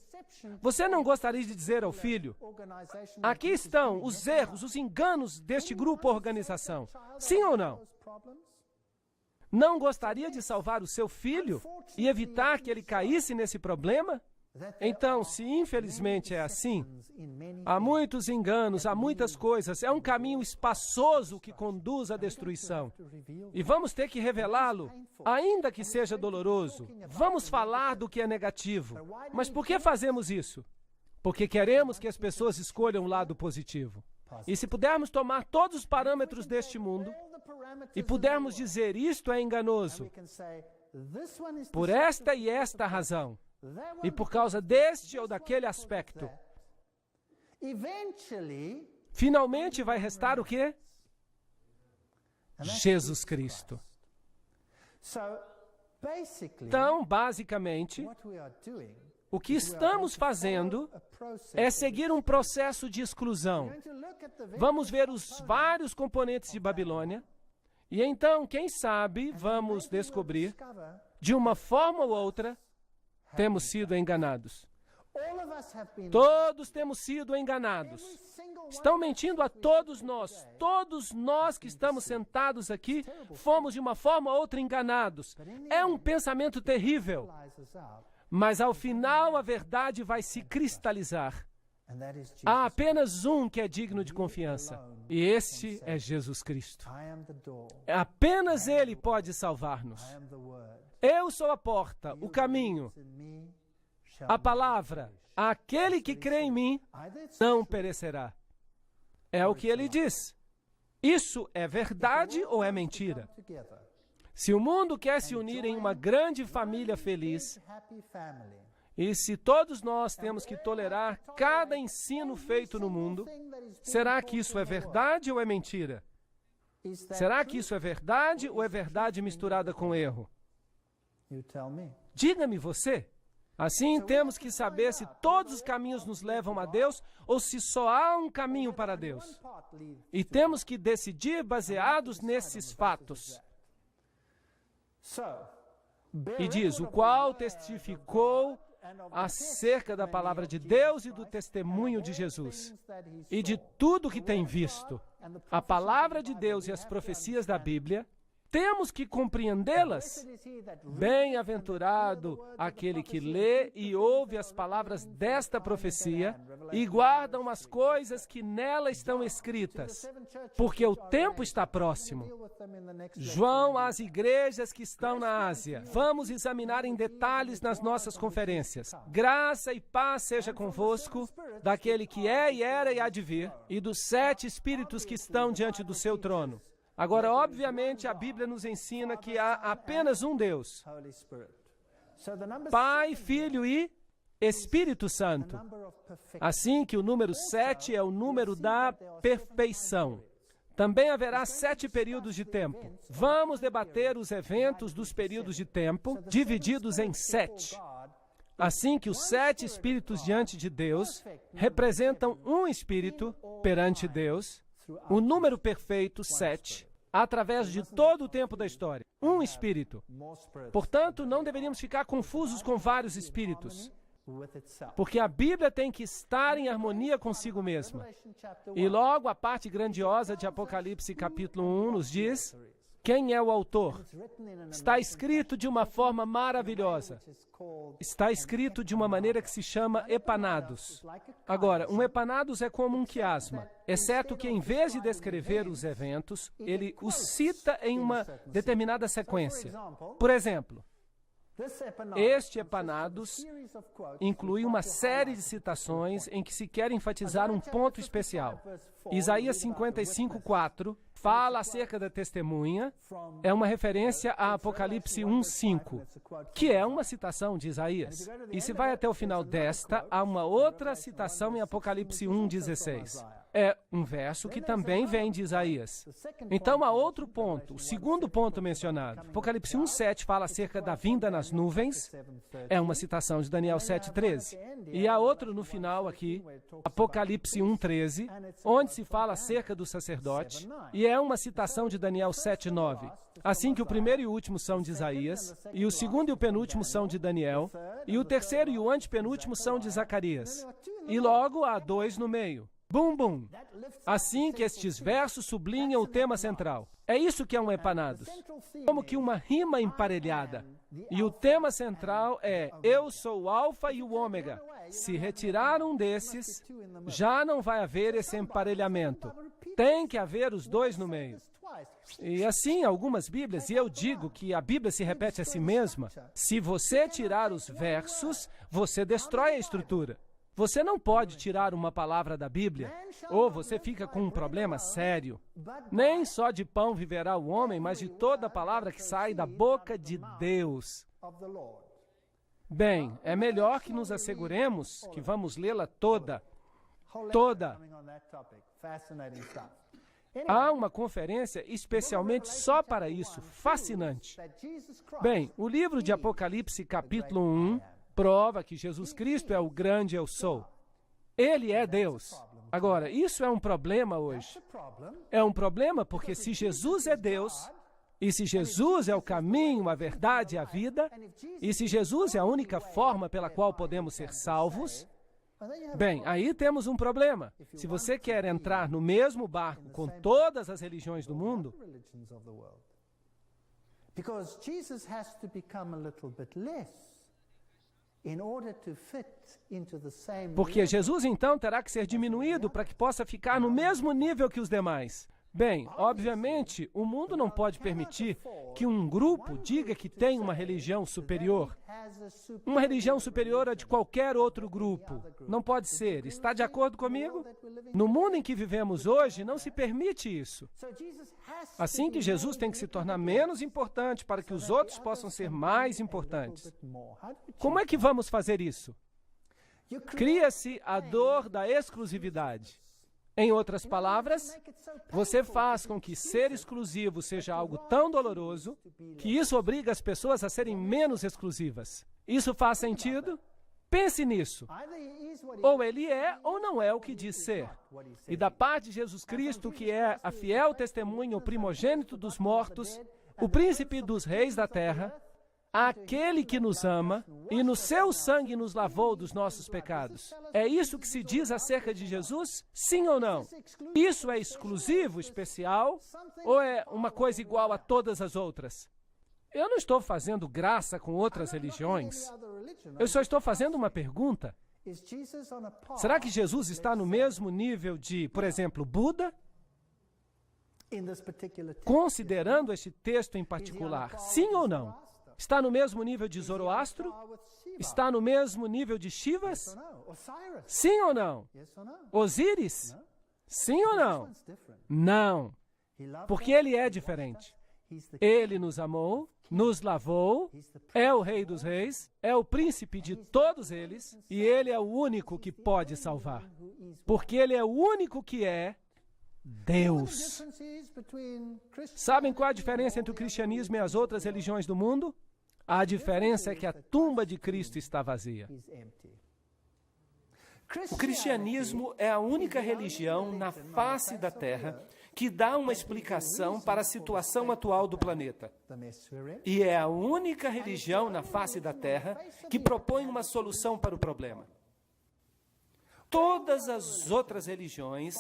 Você não gostaria de dizer ao filho: aqui estão os erros, os enganos deste grupo ou organização. Sim ou não? Não gostaria de salvar o seu filho e evitar que ele caísse nesse problema? Então, se infelizmente é assim, há muitos enganos, há muitas coisas, é um caminho espaçoso que conduz à destruição. E vamos ter que revelá-lo, ainda que seja doloroso. Vamos falar do que é negativo. Mas por que fazemos isso? Porque queremos que as pessoas escolham o lado positivo. E se pudermos tomar todos os parâmetros deste mundo e pudermos dizer isto é enganoso, por esta e esta razão, e por causa deste ou daquele aspecto, finalmente vai restar o quê? Jesus Cristo. Então, basicamente, o que estamos fazendo é seguir um processo de exclusão. Vamos ver os vários componentes de Babilônia, e então, quem sabe, vamos descobrir, de uma forma ou outra, temos sido enganados. Todos temos sido enganados. Estão mentindo a todos nós. Todos nós que estamos sentados aqui fomos de uma forma ou outra enganados. É um pensamento terrível. Mas ao final a verdade vai se cristalizar. Há apenas um que é digno de confiança. E este é Jesus Cristo. Apenas Ele pode salvar-nos. Eu sou a porta, o caminho, a palavra. Aquele que crê em mim não perecerá. É o que ele diz. Isso é verdade ou é mentira? Se o mundo quer se unir em uma grande família feliz, e se todos nós temos que tolerar cada ensino feito no mundo, será que isso é verdade ou é mentira? Será que isso é verdade ou é verdade misturada com erro? Diga-me você. Assim, temos que saber se todos os caminhos nos levam a Deus ou se só há um caminho para Deus. E temos que decidir baseados nesses fatos. E diz, o qual testificou acerca da palavra de Deus e do testemunho de Jesus, e de tudo que tem visto. A palavra de Deus e as profecias da Bíblia, temos que compreendê-las. Bem-aventurado aquele que lê e ouve as palavras desta profecia e guardam as coisas que nela estão escritas, porque o tempo está próximo. João às igrejas que estão na Ásia. Vamos examinar em detalhes nas nossas conferências. Graça e paz seja convosco, daquele que é e era e há de vir, e dos 7 espíritos que estão diante do seu trono. Agora, obviamente, a Bíblia nos ensina que há apenas um Deus. Pai, Filho e Espírito Santo. Assim que o número 7 é o número da perfeição. Também haverá 7 períodos de tempo. Vamos debater os eventos dos períodos de tempo, divididos em 7. Assim que os 7 espíritos diante de Deus representam um espírito perante Deus, o número perfeito, 7, através de todo o tempo da história. Um espírito. Portanto, não deveríamos ficar confusos com vários espíritos, porque a Bíblia tem que estar em harmonia consigo mesma. E logo a parte grandiosa de Apocalipse capítulo 1 nos diz quem é o autor. Está escrito de uma forma maravilhosa. Está escrito de uma maneira que se chama epanados. Agora, um epanados é como um quiasma, exceto que em vez de descrever os eventos, ele os cita em uma determinada sequência. Por exemplo, este epanados inclui uma série de citações em que se quer enfatizar um ponto especial. Isaías 55:4 fala acerca da testemunha, é uma referência a Apocalipse 1:5, que é uma citação de Isaías. E se vai até o final desta, há uma outra citação em Apocalipse 1:16. é um verso que também vem de Isaías. Então, há outro ponto, o segundo ponto mencionado. Apocalipse 1:7 fala acerca da vinda nas nuvens, é uma citação de Daniel 7:13. E há outro no final aqui, Apocalipse 1:13, onde se fala acerca do sacerdote, e é uma citação de Daniel 7:9. Assim que o primeiro e o último são de Isaías, e o segundo e o penúltimo são de Daniel, e o terceiro e o antepenúltimo são de Zacarias. E logo há 2 no meio. Bum, bum. Assim que estes versos sublinham o tema central. É isso que é um Epanados. Como que uma rima emparelhada. E o tema central é: eu sou o Alfa e o Ômega. Se retirar um desses, já não vai haver esse emparelhamento. Tem que haver os 2 no meio. E assim, algumas Bíblias, e eu digo que a Bíblia se repete a si mesma, se você tirar os versos, você destrói a estrutura. Você não pode tirar uma palavra da Bíblia, ou você fica com um problema sério. Nem só de pão viverá o homem, mas de toda palavra que sai da boca de Deus. Bem, é melhor que nos asseguremos que vamos lê-la toda. Toda. Há uma conferência especialmente só para isso, fascinante. Bem, o livro de Apocalipse, capítulo 1, prova que Jesus Cristo é o grande eu sou. Ele é Deus. Agora, isso é um problema hoje. É um problema porque se Jesus é Deus, e se Jesus é o caminho, a verdade e a vida, e se Jesus é a única forma pela qual podemos ser salvos, bem, aí temos um problema. Se você quer entrar no mesmo barco com todas as religiões do mundo, because Jesus has to become a little bit less. Porque Jesus, então, terá que ser diminuído para que possa ficar no mesmo nível que os demais. Bem, obviamente, o mundo não pode permitir que um grupo diga que tem uma religião superior. Uma religião superior a de qualquer outro grupo. Não pode ser. Está de acordo comigo? No mundo em que vivemos hoje, não se permite isso. Assim que Jesus tem que se tornar menos importante para que os outros possam ser mais importantes. Como é que vamos fazer isso? Cria-se a dor da exclusividade. Em outras palavras, você faz com que ser exclusivo seja algo tão doloroso que isso obriga as pessoas a serem menos exclusivas. Isso faz sentido? Pense nisso. Ou ele é ou não é o que diz ser. E da parte de Jesus Cristo, que é a fiel testemunha, o primogênito dos mortos, o príncipe dos reis da terra, aquele que nos ama e no seu sangue nos lavou dos nossos pecados. É isso que se diz acerca de Jesus? Sim ou não? Isso é exclusivo, especial, ou é uma coisa igual a todas as outras? Eu não estou fazendo graça com outras religiões. Eu só estou fazendo uma pergunta. Será que Jesus está no mesmo nível de, por exemplo, Buda? Considerando este texto em particular, sim ou não? Está no mesmo nível de Zoroastro? Está no mesmo nível de Shivas? Sim ou não? Osíris? Sim ou não? Não. Porque ele é diferente. Ele nos amou, nos lavou, é o Rei dos Reis, é o príncipe de todos eles, e ele é o único que pode salvar. Porque ele é o único que é Deus. Sabem qual a diferença entre o cristianismo e as outras religiões do mundo? A diferença é que a tumba de Cristo está vazia. O cristianismo é a única religião na face da Terra que dá uma explicação para a situação atual do planeta. E é a única religião na face da Terra que propõe uma solução para o problema. Todas as outras religiões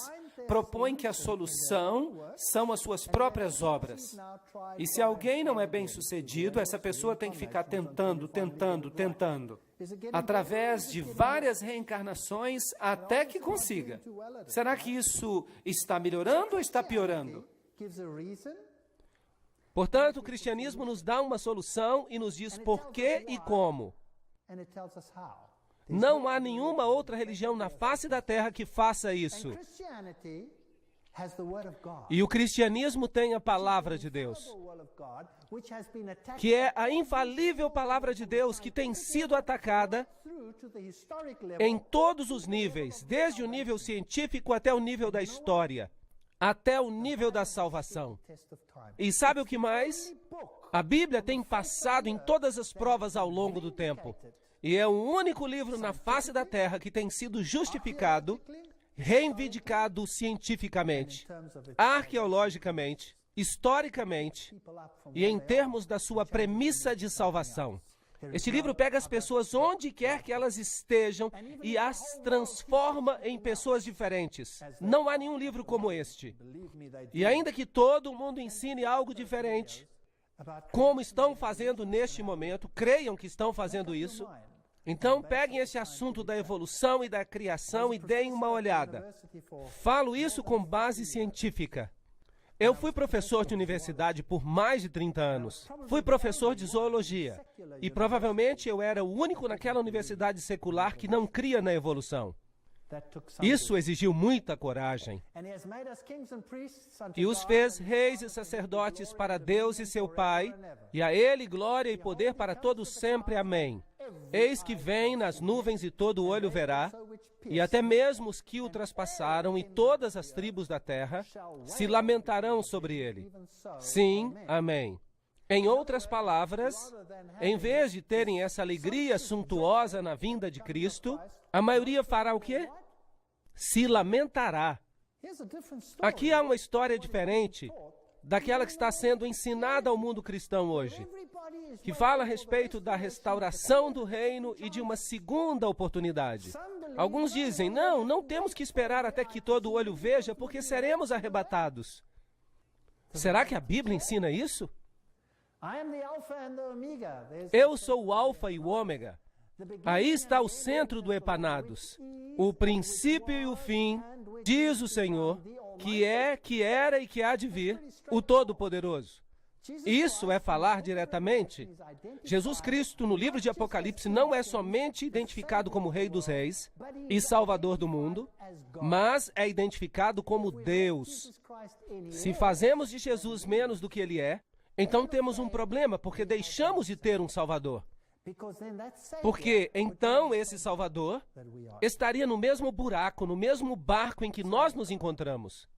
propõem que a solução são as suas próprias obras. E se alguém não é bem-sucedido, essa pessoa tem que ficar tentando, através de várias reencarnações até que consiga. Será que isso está melhorando ou está piorando? Portanto, o cristianismo nos dá uma solução e nos diz por quê e como. Não há nenhuma outra religião na face da terra que faça isso. has the Word of God. E o cristianismo tem a palavra de Deus, que é a infalível palavra de Deus que tem sido atacada em todos os níveis, desde o nível científico até o nível da história, até o nível da salvação. E sabe o que mais? A Bíblia tem passado em todas as provas ao longo do tempo. E é o único livro na face da Terra que tem sido justificado, reivindicado cientificamente, arqueologicamente, historicamente e em termos da sua premissa de salvação. Este livro pega as pessoas onde quer que elas estejam e as transforma em pessoas diferentes. Não há nenhum livro como este. E ainda que todo mundo ensine algo diferente, como estão fazendo neste momento, creiam que estão fazendo isso, então peguem esse assunto da evolução e da criação e deem uma olhada. Falo isso com base científica. Eu fui professor de universidade por mais de 30 anos. Fui professor de zoologia. E provavelmente eu era o único naquela universidade secular que não cria na evolução. Isso exigiu muita coragem. E os fez reis e sacerdotes para Deus e seu Pai, e a Ele glória e poder para todos sempre. Amém. Eis que vem nas nuvens e todo olho verá, e até mesmo os que o traspassaram e todas as tribos da terra se lamentarão sobre ele. Sim, amém. Em outras palavras, em vez de terem essa alegria suntuosa na vinda de Cristo, a maioria fará o quê? Se lamentará. Aqui há uma história diferente daquela que está sendo ensinada ao mundo cristão hoje, que fala a respeito da restauração do reino e de uma segunda oportunidade. Alguns dizem, não temos que esperar até que todo olho veja, porque seremos arrebatados. Será que a Bíblia ensina isso? Eu sou o Alfa e o Ômega. Aí está o centro do Epanados, o princípio e o fim, diz o Senhor, que é, que era e que há de vir, o Todo-Poderoso. Isso é falar diretamente. Jesus Cristo, no livro de Apocalipse, não é somente identificado como Rei dos Reis e Salvador do mundo, mas é identificado como Deus. Se fazemos de Jesus menos do que Ele é, então temos um problema, porque deixamos de ter um Salvador. Porque então esse Salvador estaria no mesmo buraco, no mesmo barco em que nós nos encontramos.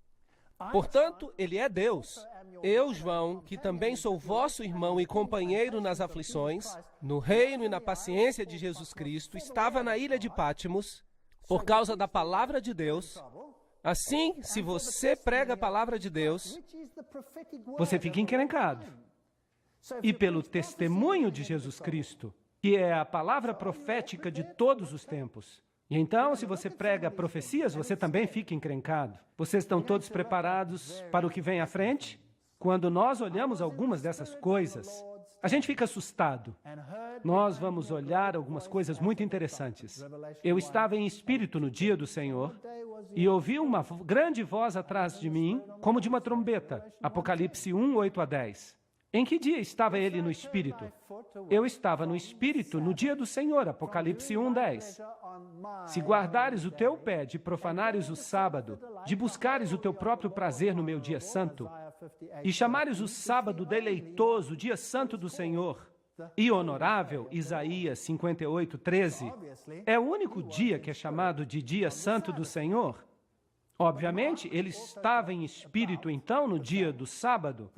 Portanto, Ele é Deus. Eu, João, que também sou vosso irmão e companheiro nas aflições, no reino e na paciência de Jesus Cristo, estava na ilha de Pátimos por causa da palavra de Deus. Assim, se você prega a palavra de Deus, você fica encrencado. E pelo testemunho de Jesus Cristo, que é a palavra profética de todos os tempos. E então, se você prega profecias, você também fica encrencado. Vocês estão todos preparados para o que vem à frente? Quando nós olhamos algumas dessas coisas, a gente fica assustado. Nós vamos olhar algumas coisas muito interessantes. Eu estava em espírito no dia do Senhor e ouvi uma grande voz atrás de mim, como de uma trombeta. Apocalipse 1, 8 a 10. Em que dia estava ele no Espírito? Eu estava no Espírito no dia do Senhor, Apocalipse 1:10. Se guardares o teu pé de profanares o sábado, de buscares o teu próprio prazer no meu dia santo, e chamares o sábado deleitoso, dia santo do Senhor, e honorável, Isaías 58:13, é o único dia que é chamado de dia santo do Senhor. Obviamente, ele estava em espírito, então, no dia do sábado.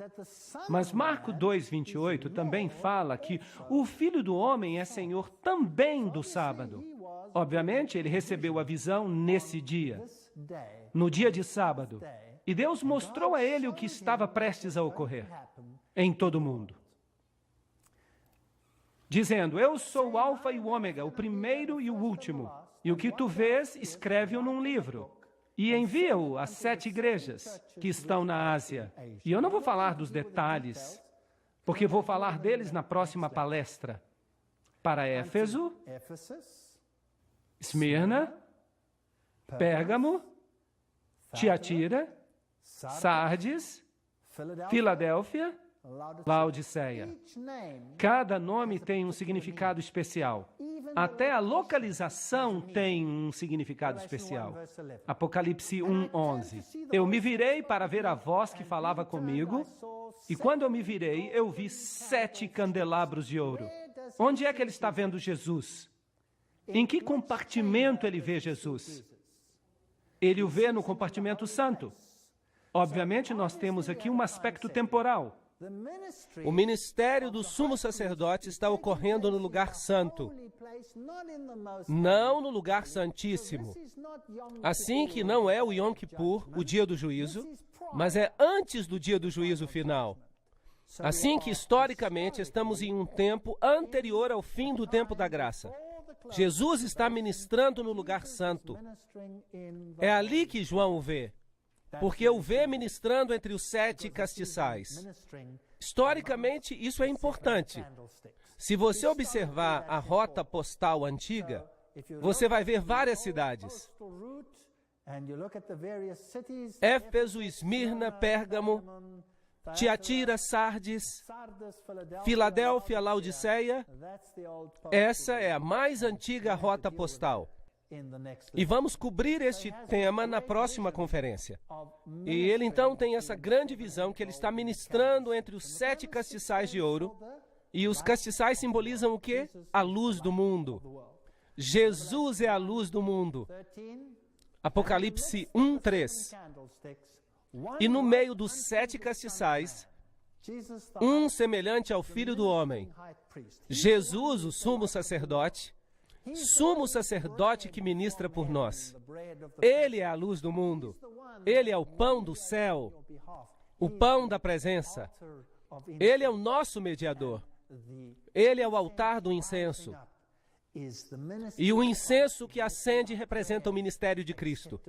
Mas Marcos 2:28 também fala que o Filho do Homem é Senhor também do sábado. Obviamente, ele recebeu a visão nesse dia, no dia de sábado. E Deus mostrou a ele o que estava prestes a ocorrer em todo o mundo. Dizendo, eu sou o Alfa e o Ômega, o primeiro e o último. E o que tu vês, escreve-o num livro. E envia-o às 7 igrejas que estão na Ásia. E eu não vou falar dos detalhes, porque vou falar deles na próxima palestra. Para Éfeso, Esmirna, Pérgamo, Tiatira, Sardes, Filadélfia, Laodiceia. Cada nome tem um significado especial. Até a localização tem um significado especial. Apocalipse 1:11. Eu me virei para ver a voz que falava comigo, e quando eu me virei, eu vi 7 candelabros de ouro. Onde é que ele está vendo Jesus? Em que compartimento ele vê Jesus? Ele o vê no compartimento santo. Obviamente, nós temos aqui um aspecto temporal. O ministério do sumo sacerdote está ocorrendo no lugar santo, não no lugar santíssimo. Assim que não é o Yom Kippur, o dia do juízo, mas é antes do dia do juízo final. Assim que, historicamente, estamos em um tempo anterior ao fim do tempo da graça. Jesus está ministrando no lugar santo. É ali que João o vê, porque o vê ministrando entre os 7 castiçais. Historicamente, isso é importante. Se você observar a rota postal antiga, você vai ver várias cidades. Éfeso, Esmirna, Pérgamo, Tiatira, Sardes, Filadélfia, Laodiceia. Essa é a mais antiga rota postal. E vamos cobrir este tema na próxima conferência. E ele então tem essa grande visão que ele está ministrando entre os 7 castiçais de ouro. E os castiçais simbolizam o quê? A luz do mundo. Jesus é a luz do mundo. Apocalipse 1:3. E no meio dos 7 castiçais, um semelhante ao Filho do Homem. Jesus, o sumo sacerdote que ministra por nós. Ele é a luz do mundo. Ele é o pão do céu, o pão da presença. Ele é o nosso mediador. Ele é o altar do incenso. E o incenso que acende representa o ministério de Cristo,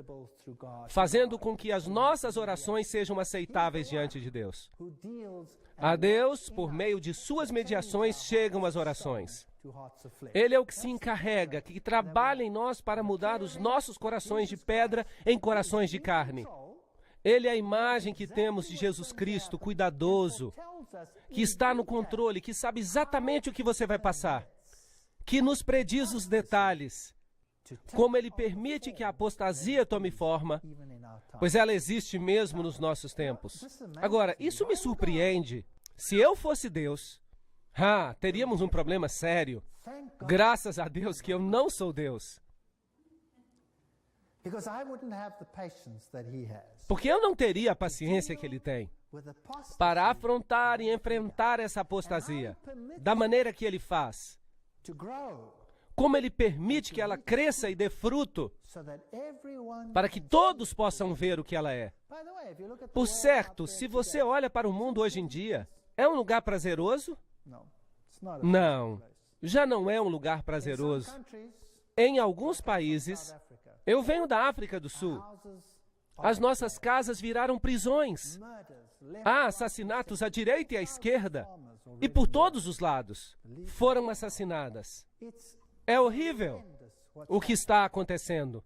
fazendo com que as nossas orações sejam aceitáveis diante de Deus. A Deus, por meio de suas mediações, chegam as orações. Ele é o que se encarrega, que trabalha em nós para mudar os nossos corações de pedra em corações de carne. Ele é a imagem que temos de Jesus Cristo, cuidadoso, que está no controle, que sabe exatamente o que você vai passar, que nos prediz os detalhes, como Ele permite que a apostasia tome forma, pois ela existe mesmo nos nossos tempos. Agora, isso me surpreende. Se eu fosse Deus, teríamos um problema sério. Graças a Deus que eu não sou Deus. Porque eu não teria a paciência que Ele tem para afrontar e enfrentar essa apostasia da maneira que Ele faz. Como Ele permite que ela cresça e dê fruto, para que todos possam ver o que ela é. Por certo, se você olha para o mundo hoje em dia, é um lugar prazeroso? Não, já não é um lugar prazeroso. Em alguns países, eu venho da África do Sul, as nossas casas viraram prisões. Há assassinatos à direita e à esquerda, e por todos os lados foram assassinadas. É horrível o que está acontecendo.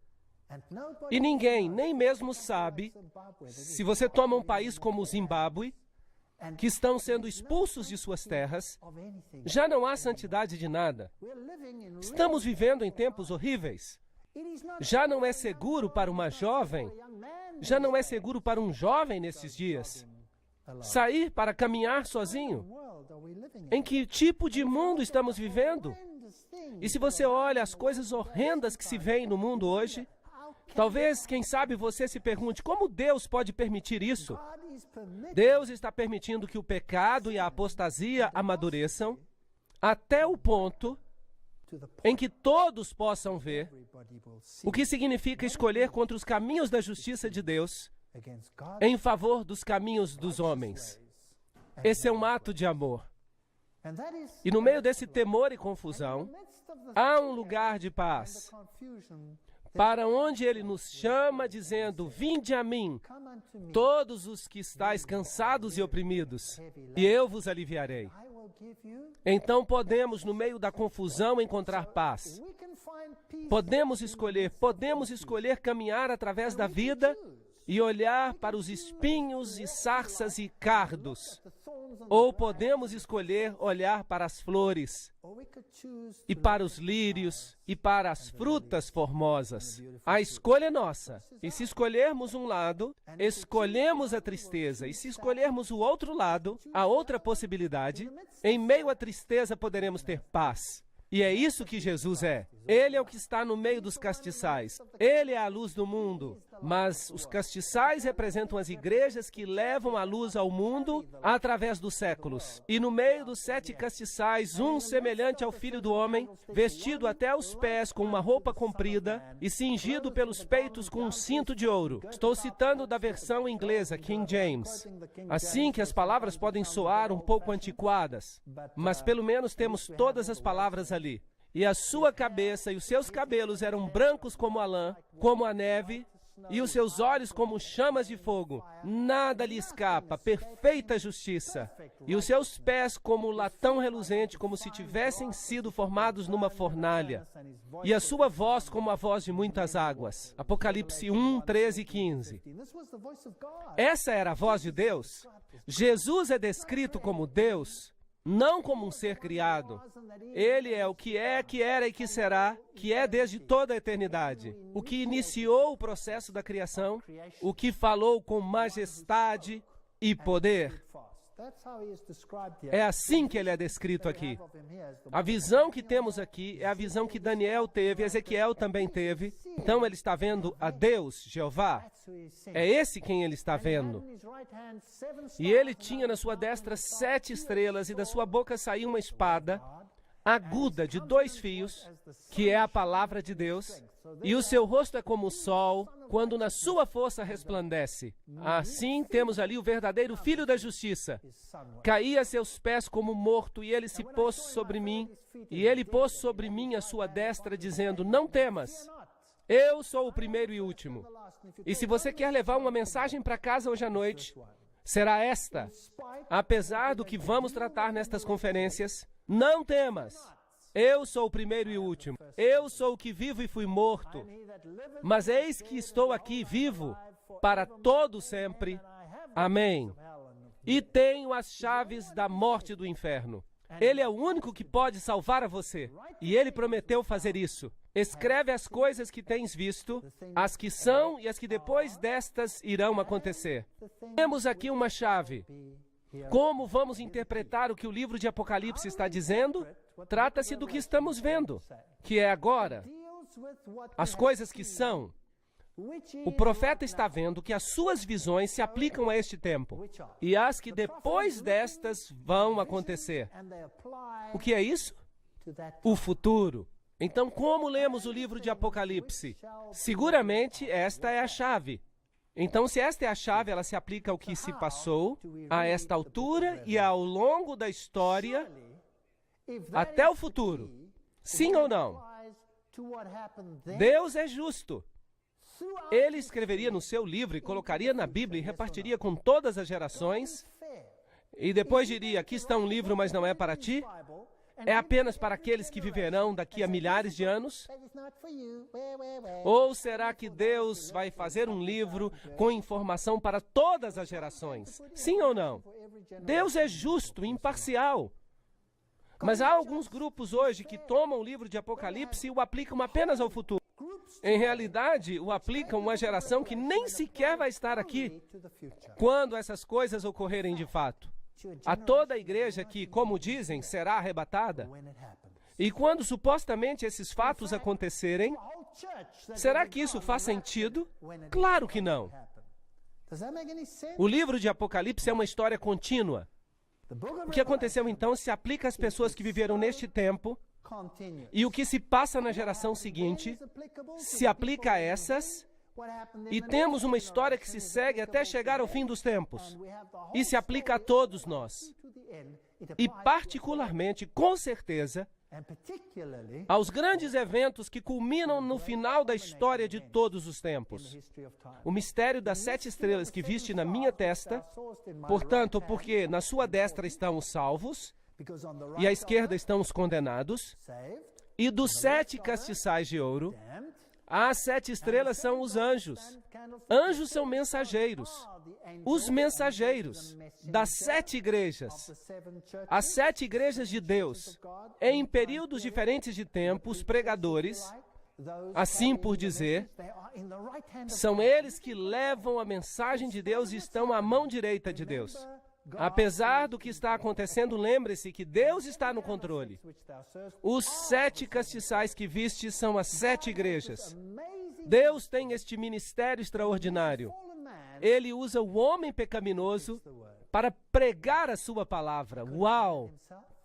E ninguém, nem mesmo sabe, se você toma um país como o Zimbábue, que estão sendo expulsos de suas terras, já não há santidade de nada. Estamos vivendo em tempos horríveis. Já não é seguro para uma jovem, já não é seguro para um jovem nesses dias sair para caminhar sozinho. Em que tipo de mundo estamos vivendo? E se você olha as coisas horrendas que se veem no mundo hoje, talvez, quem sabe, você se pergunte, como Deus pode permitir isso? Deus está permitindo que o pecado e a apostasia amadureçam até o ponto em que todos possam ver o que significa escolher contra os caminhos da justiça de Deus em favor dos caminhos dos homens. Esse é um ato de amor. E no meio desse temor e confusão, há um lugar de paz, para onde Ele nos chama, dizendo, vinde a mim, todos os que estáis cansados e oprimidos, e eu vos aliviarei. Então podemos, no meio da confusão, encontrar paz. Podemos escolher caminhar através da vida e olhar para os espinhos e sarças e cardos. Ou podemos escolher olhar para as flores, e para os lírios, e para as frutas formosas. A escolha é nossa. E se escolhermos um lado, escolhemos a tristeza. E se escolhermos o outro lado, a outra possibilidade, em meio à tristeza poderemos ter paz. E é isso que Jesus é. Ele é o que está no meio dos castiçais. Ele é a luz do mundo. Mas os castiçais representam as igrejas que levam a luz ao mundo através dos séculos. E no meio dos 7 castiçais, um semelhante ao Filho do Homem, vestido até os pés com uma roupa comprida e cingido pelos peitos com um cinto de ouro. Estou citando da versão inglesa, King James. Assim que as palavras podem soar um pouco antiquadas, mas pelo menos temos todas as palavras ali. E a sua cabeça e os seus cabelos eram brancos como a lã, como a neve, e os seus olhos como chamas de fogo. Nada lhe escapa, perfeita justiça. E os seus pés como latão reluzente, como se tivessem sido formados numa fornalha. E a sua voz como a voz de muitas águas. Apocalipse 1, 13 e 15. Essa era a voz de Deus. Jesus é descrito como Deus, não como um ser criado. Ele é o que é, que era e que será, que é desde toda a eternidade. O que iniciou o processo da criação, o que falou com majestade e poder. É assim que ele é descrito aqui. A visão que temos aqui é a visão que Daniel teve, Ezequiel também teve. Então ele está vendo a Deus, Jeová. É esse quem ele está vendo. E ele tinha na sua destra 7 estrelas, e da sua boca saía uma espada aguda de 2 fios, que é a palavra de Deus, e o seu rosto é como o sol, quando na sua força resplandece. Assim temos ali o verdadeiro Filho da Justiça. Caía a seus pés como morto, e ele se pôs sobre mim, e ele pôs sobre mim a sua destra, dizendo: não temas, eu sou o primeiro e último. E se você quer levar uma mensagem para casa hoje à noite, será esta: apesar do que vamos tratar nestas conferências, não temas, eu sou o primeiro e último. Eu sou o que vivo e fui morto, mas eis que estou aqui vivo para todo sempre. Amém. E tenho as chaves da morte e do inferno. Ele é o único que pode salvar a você, e ele prometeu fazer isso. Escreve as coisas que tens visto, as que são e as que depois destas irão acontecer. Temos aqui uma chave. Como vamos interpretar o que o livro de Apocalipse está dizendo? Trata-se do que estamos vendo, que é agora. As coisas que são. O profeta está vendo que as suas visões se aplicam a este tempo, e as que depois destas vão acontecer. O que é isso? O futuro. Então, como lemos o livro de Apocalipse? Seguramente esta é a chave. Então, se esta é a chave, ela se aplica ao que se passou, a esta altura e ao longo da história, até o futuro. Sim ou não? Deus é justo. Ele escreveria no seu livro e colocaria na Bíblia e repartiria com todas as gerações, e depois diria: aqui está um livro, mas não é para ti. É apenas para aqueles que viverão daqui a milhares de anos? Ou será que Deus vai fazer um livro com informação para todas as gerações? Sim ou não? Deus é justo, imparcial. Mas há alguns grupos hoje que tomam o livro de Apocalipse e o aplicam apenas ao futuro. Em realidade, o aplicam a uma geração que nem sequer vai estar aqui quando essas coisas ocorrerem de fato. A toda a igreja que, como dizem, será arrebatada. E quando supostamente esses fatos acontecerem, será que isso faz sentido? Claro que não. O livro de Apocalipse é uma história contínua. O que aconteceu então se aplica às pessoas que viveram neste tempo, e o que se passa na geração seguinte se aplica a essas. E temos uma história que se segue até chegar ao fim dos tempos. E se aplica a todos nós. E particularmente, com certeza, aos grandes eventos que culminam no final da história de todos os tempos. O mistério das 7 estrelas que viste na minha testa, portanto, porque na sua destra estão os salvos, e à esquerda estão os condenados, e dos 7 castiçais de ouro, As 7 estrelas são os anjos. Anjos são mensageiros. Os mensageiros das 7 igrejas. As 7 igrejas de Deus. Em períodos diferentes de tempo, os pregadores, assim por dizer, são eles que levam a mensagem de Deus e estão à mão direita de Deus. Apesar do que está acontecendo, lembre-se que Deus está no controle. Os 7 castiçais que viste são as 7 igrejas. Deus tem este ministério extraordinário. Ele usa o homem pecaminoso para pregar a sua palavra. Uau!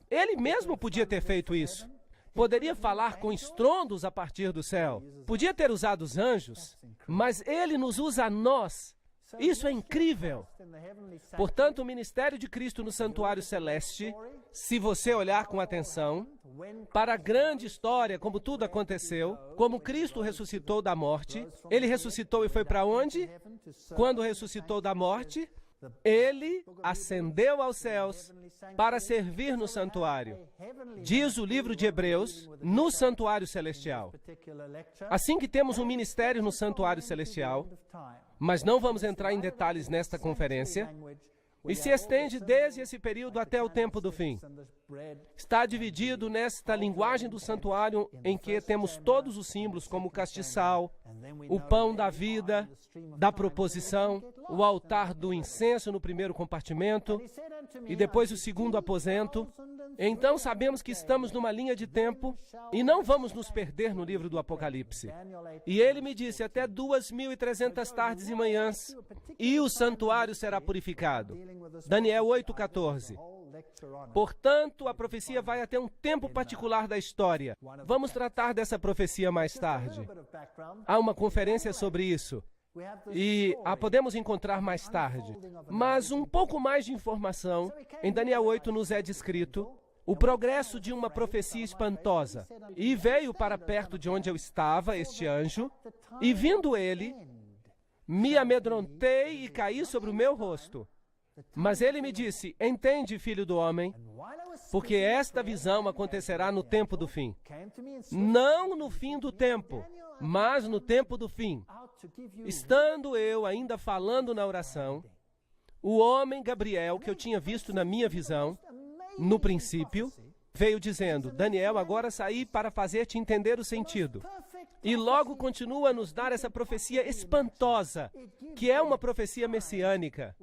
Ele mesmo podia ter feito isso. Poderia falar com estrondos a partir do céu. Podia ter usado os anjos, mas ele nos usa a nós. Isso é incrível. Portanto, o ministério de Cristo no santuário celeste, se você olhar com atenção, para a grande história, como tudo aconteceu, como Cristo ressuscitou da morte, ele ressuscitou e foi para onde? Quando ressuscitou da morte, ele ascendeu aos céus para servir no santuário. Diz o livro de Hebreus, no santuário celestial. Assim que temos um ministério no santuário celestial, mas não vamos entrar em detalhes nesta conferência, e se estende desde esse período até o tempo do fim. Está dividido nesta linguagem do santuário em que temos todos os símbolos como o castiçal, o pão da vida, da proposição, o altar do incenso no primeiro compartimento e depois o segundo aposento. Então sabemos que estamos numa linha de tempo e não vamos nos perder no livro do Apocalipse. E ele me disse, até 2.300 tardes e manhãs, e o santuário será purificado. Daniel 8,14. Portanto, a profecia vai até um tempo particular da história. Vamos tratar dessa profecia mais tarde. Há uma conferência sobre isso. E a podemos encontrar mais tarde. Mas um pouco mais de informação, em Daniel 8 nos é descrito o progresso de uma profecia espantosa. E veio para perto de onde eu estava, este anjo, e vindo ele, me amedrontei e caí sobre o meu rosto. Mas ele me disse, entende, filho do homem, porque esta visão acontecerá no tempo do fim. Não no fim do tempo, mas no tempo do fim. Estando eu ainda falando na oração, o homem Gabriel, que eu tinha visto na minha visão, no princípio, veio dizendo, Daniel, agora saí para fazer-te entender o sentido. E logo continua a nos dar essa profecia espantosa, que é uma profecia messiânica.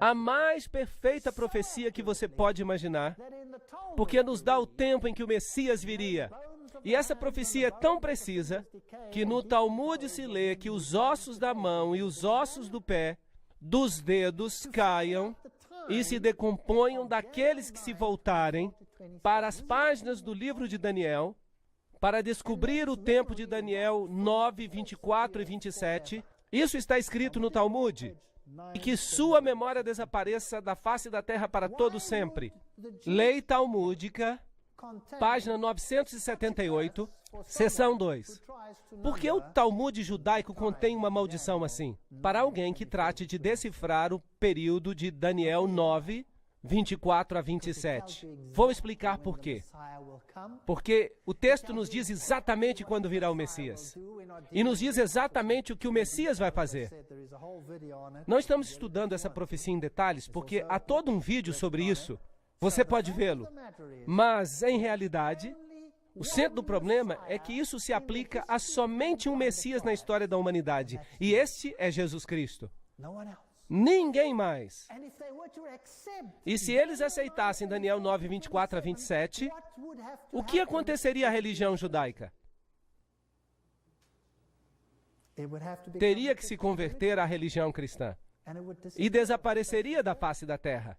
A mais perfeita profecia que você pode imaginar, porque nos dá o tempo em que o Messias viria. E essa profecia é tão precisa, que no Talmud se lê que os ossos da mão e os ossos do pé, dos dedos, caiam e se decomponham daqueles que se voltarem para as páginas do livro de Daniel, para descobrir o tempo de Daniel 9, 24 e 27. Isso está escrito no Talmud. E que sua memória desapareça da face da terra para todo sempre. Lei Talmúdica, página 978, seção 2. Por que o Talmud judaico contém uma maldição assim? Para alguém que trate de decifrar o período de Daniel 9, 24 a 27. Vou explicar por quê. Porque o texto nos diz exatamente quando virá o Messias. E nos diz exatamente o que o Messias vai fazer. Não estamos estudando essa profecia em detalhes, porque há todo um vídeo sobre isso. Você pode vê-lo. Mas, em realidade, o centro do problema é que isso se aplica a somente um Messias na história da humanidade. E este é Jesus Cristo. Ninguém mais. E se eles aceitassem Daniel 9, 24 a 27, o que aconteceria à religião judaica? Teria que se converter à religião cristã. E desapareceria da face da terra.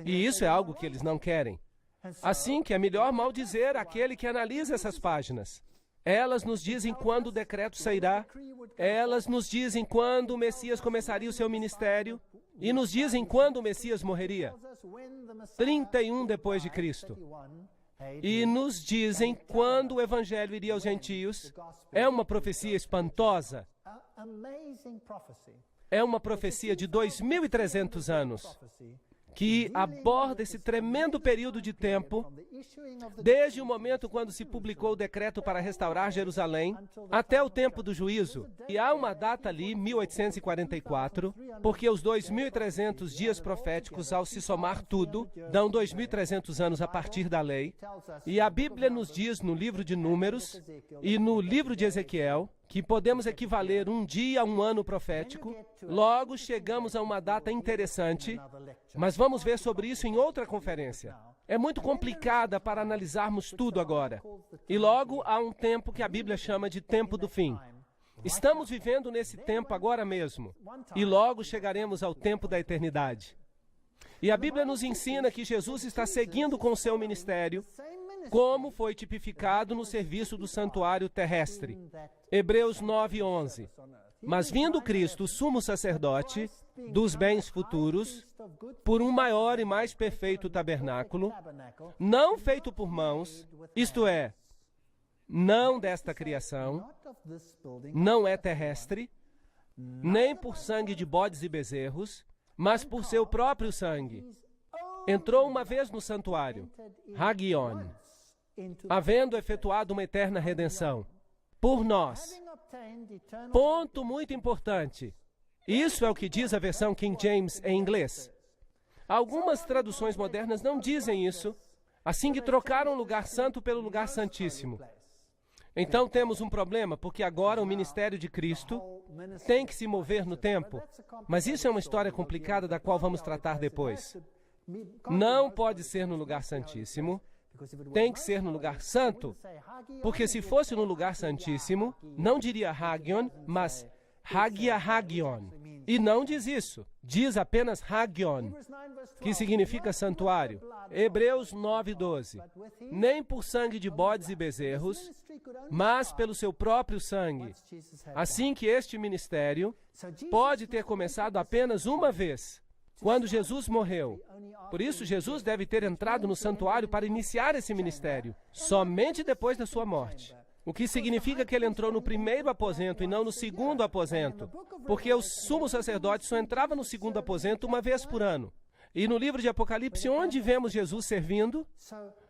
E isso é algo que eles não querem. Assim que é melhor maldizer aquele que analisa essas páginas. Elas nos dizem quando o decreto sairá, elas nos dizem quando o Messias começaria o seu ministério, e nos dizem quando o Messias morreria. 31 depois de Cristo. E nos dizem quando o Evangelho iria aos gentios. É uma profecia espantosa. É uma profecia de 2.300 anos, que aborda esse tremendo período de tempo, desde o momento quando se publicou o decreto para restaurar Jerusalém, até o tempo do juízo. E há uma data ali, 1844, porque os 2.300 dias proféticos, ao se somar tudo, dão 2.300 anos a partir da lei. E a Bíblia nos diz no livro de Números e no livro de Ezequiel que podemos equivaler um dia a um ano profético. Logo, chegamos a uma data interessante, mas vamos ver sobre isso em outra conferência. É muito complicada para analisarmos tudo agora. E logo, há um tempo que a Bíblia chama de tempo do fim. Estamos vivendo nesse tempo agora mesmo. E logo chegaremos ao tempo da eternidade. E a Bíblia nos ensina que Jesus está seguindo com o seu ministério, como foi tipificado no serviço do santuário terrestre. Hebreus 9:11. Mas vindo Cristo, o sumo sacerdote dos bens futuros, por um maior e mais perfeito tabernáculo, não feito por mãos, isto é, não desta criação, não é terrestre, nem por sangue de bodes e bezerros, mas por seu próprio sangue. Entrou uma vez no santuário, Hagion, havendo efetuado uma eterna redenção por nós. Ponto muito importante. Isso é o que diz a versão King James em inglês. Algumas traduções modernas não dizem isso, assim que trocaram o lugar santo pelo lugar santíssimo. Então temos um problema, porque agora o ministério de Cristo tem que se mover no tempo. Mas isso é uma história complicada da qual vamos tratar depois. Não pode ser no lugar santíssimo, tem que ser no lugar santo, porque se fosse no lugar santíssimo, não diria Hagion, mas Hagia Hagion. E não diz isso, diz apenas Hagion, que significa santuário. Hebreus 9:12. Nem por sangue de bodes e bezerros, mas pelo seu próprio sangue. Assim que este ministério pode ter começado apenas uma vez, quando Jesus morreu. Por isso, Jesus deve ter entrado no santuário para iniciar esse ministério, somente depois da sua morte. O que significa que ele entrou no primeiro aposento e não no segundo aposento, porque o sumo sacerdote só entrava no segundo aposento uma vez por ano. E no livro de Apocalipse, onde vemos Jesus servindo?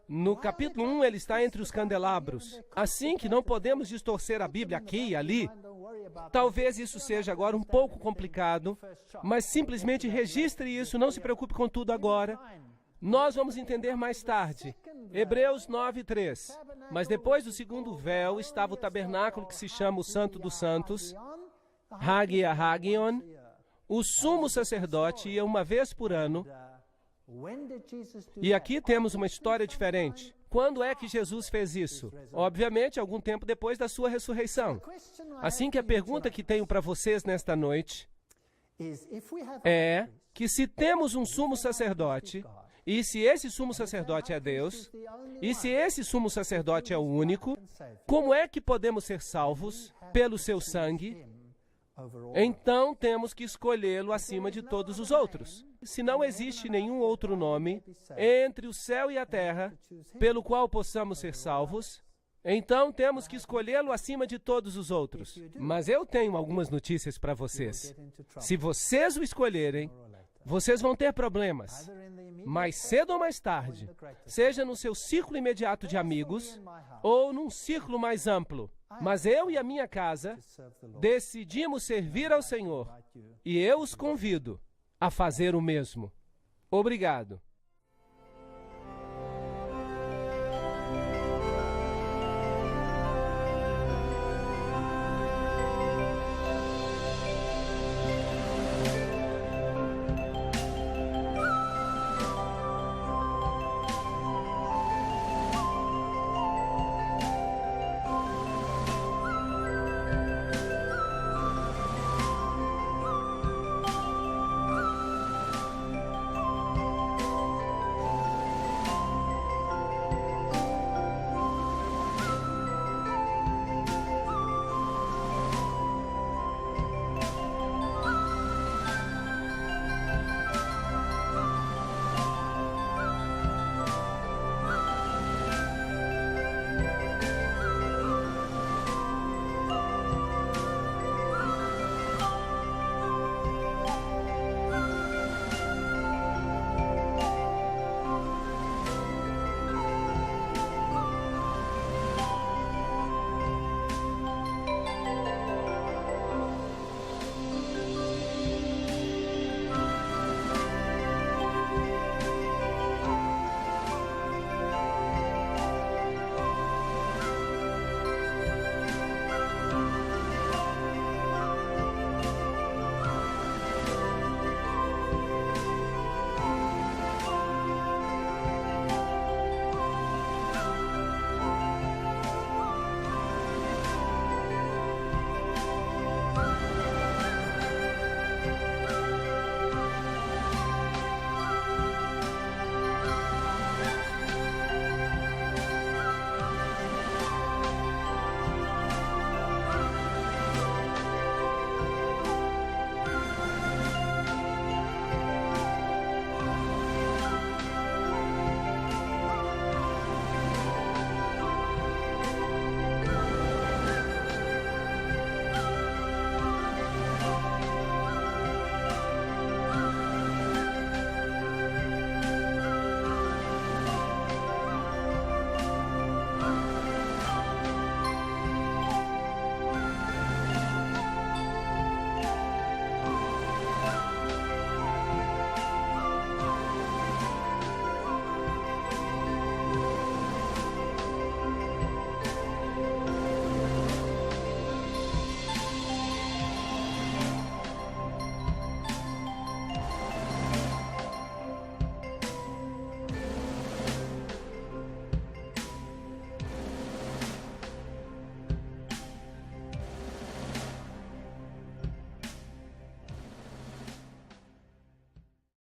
No capítulo 1, ele está entre os candelabros. Assim que não podemos distorcer a Bíblia aqui e ali. Talvez isso seja agora um pouco complicado, mas simplesmente registre isso, não se preocupe com tudo agora. Nós vamos entender mais tarde. Hebreus 9:3. Mas depois do segundo véu estava o tabernáculo que se chama o Santo dos Santos, Hagia Hagion. O sumo sacerdote ia uma vez por ano. E aqui temos uma história diferente. Quando é que Jesus fez isso? Obviamente, algum tempo depois da sua ressurreição. Assim que a pergunta que tenho para vocês nesta noite é que se temos um sumo sacerdote, e se esse sumo sacerdote é Deus, e se esse sumo sacerdote é o único, como é que podemos ser salvos pelo seu sangue? Então temos que escolhê-lo acima de todos os outros. Se não existe nenhum outro nome entre o céu e a terra pelo qual possamos ser salvos, então temos que escolhê-lo acima de todos os outros. Mas eu tenho algumas notícias para vocês. Se vocês o escolherem, vocês vão ter problemas. Mais cedo ou mais tarde, seja no seu círculo imediato de amigos ou num círculo mais amplo. Mas eu e a minha casa decidimos servir ao Senhor, e eu os convido a fazer o mesmo. Obrigado.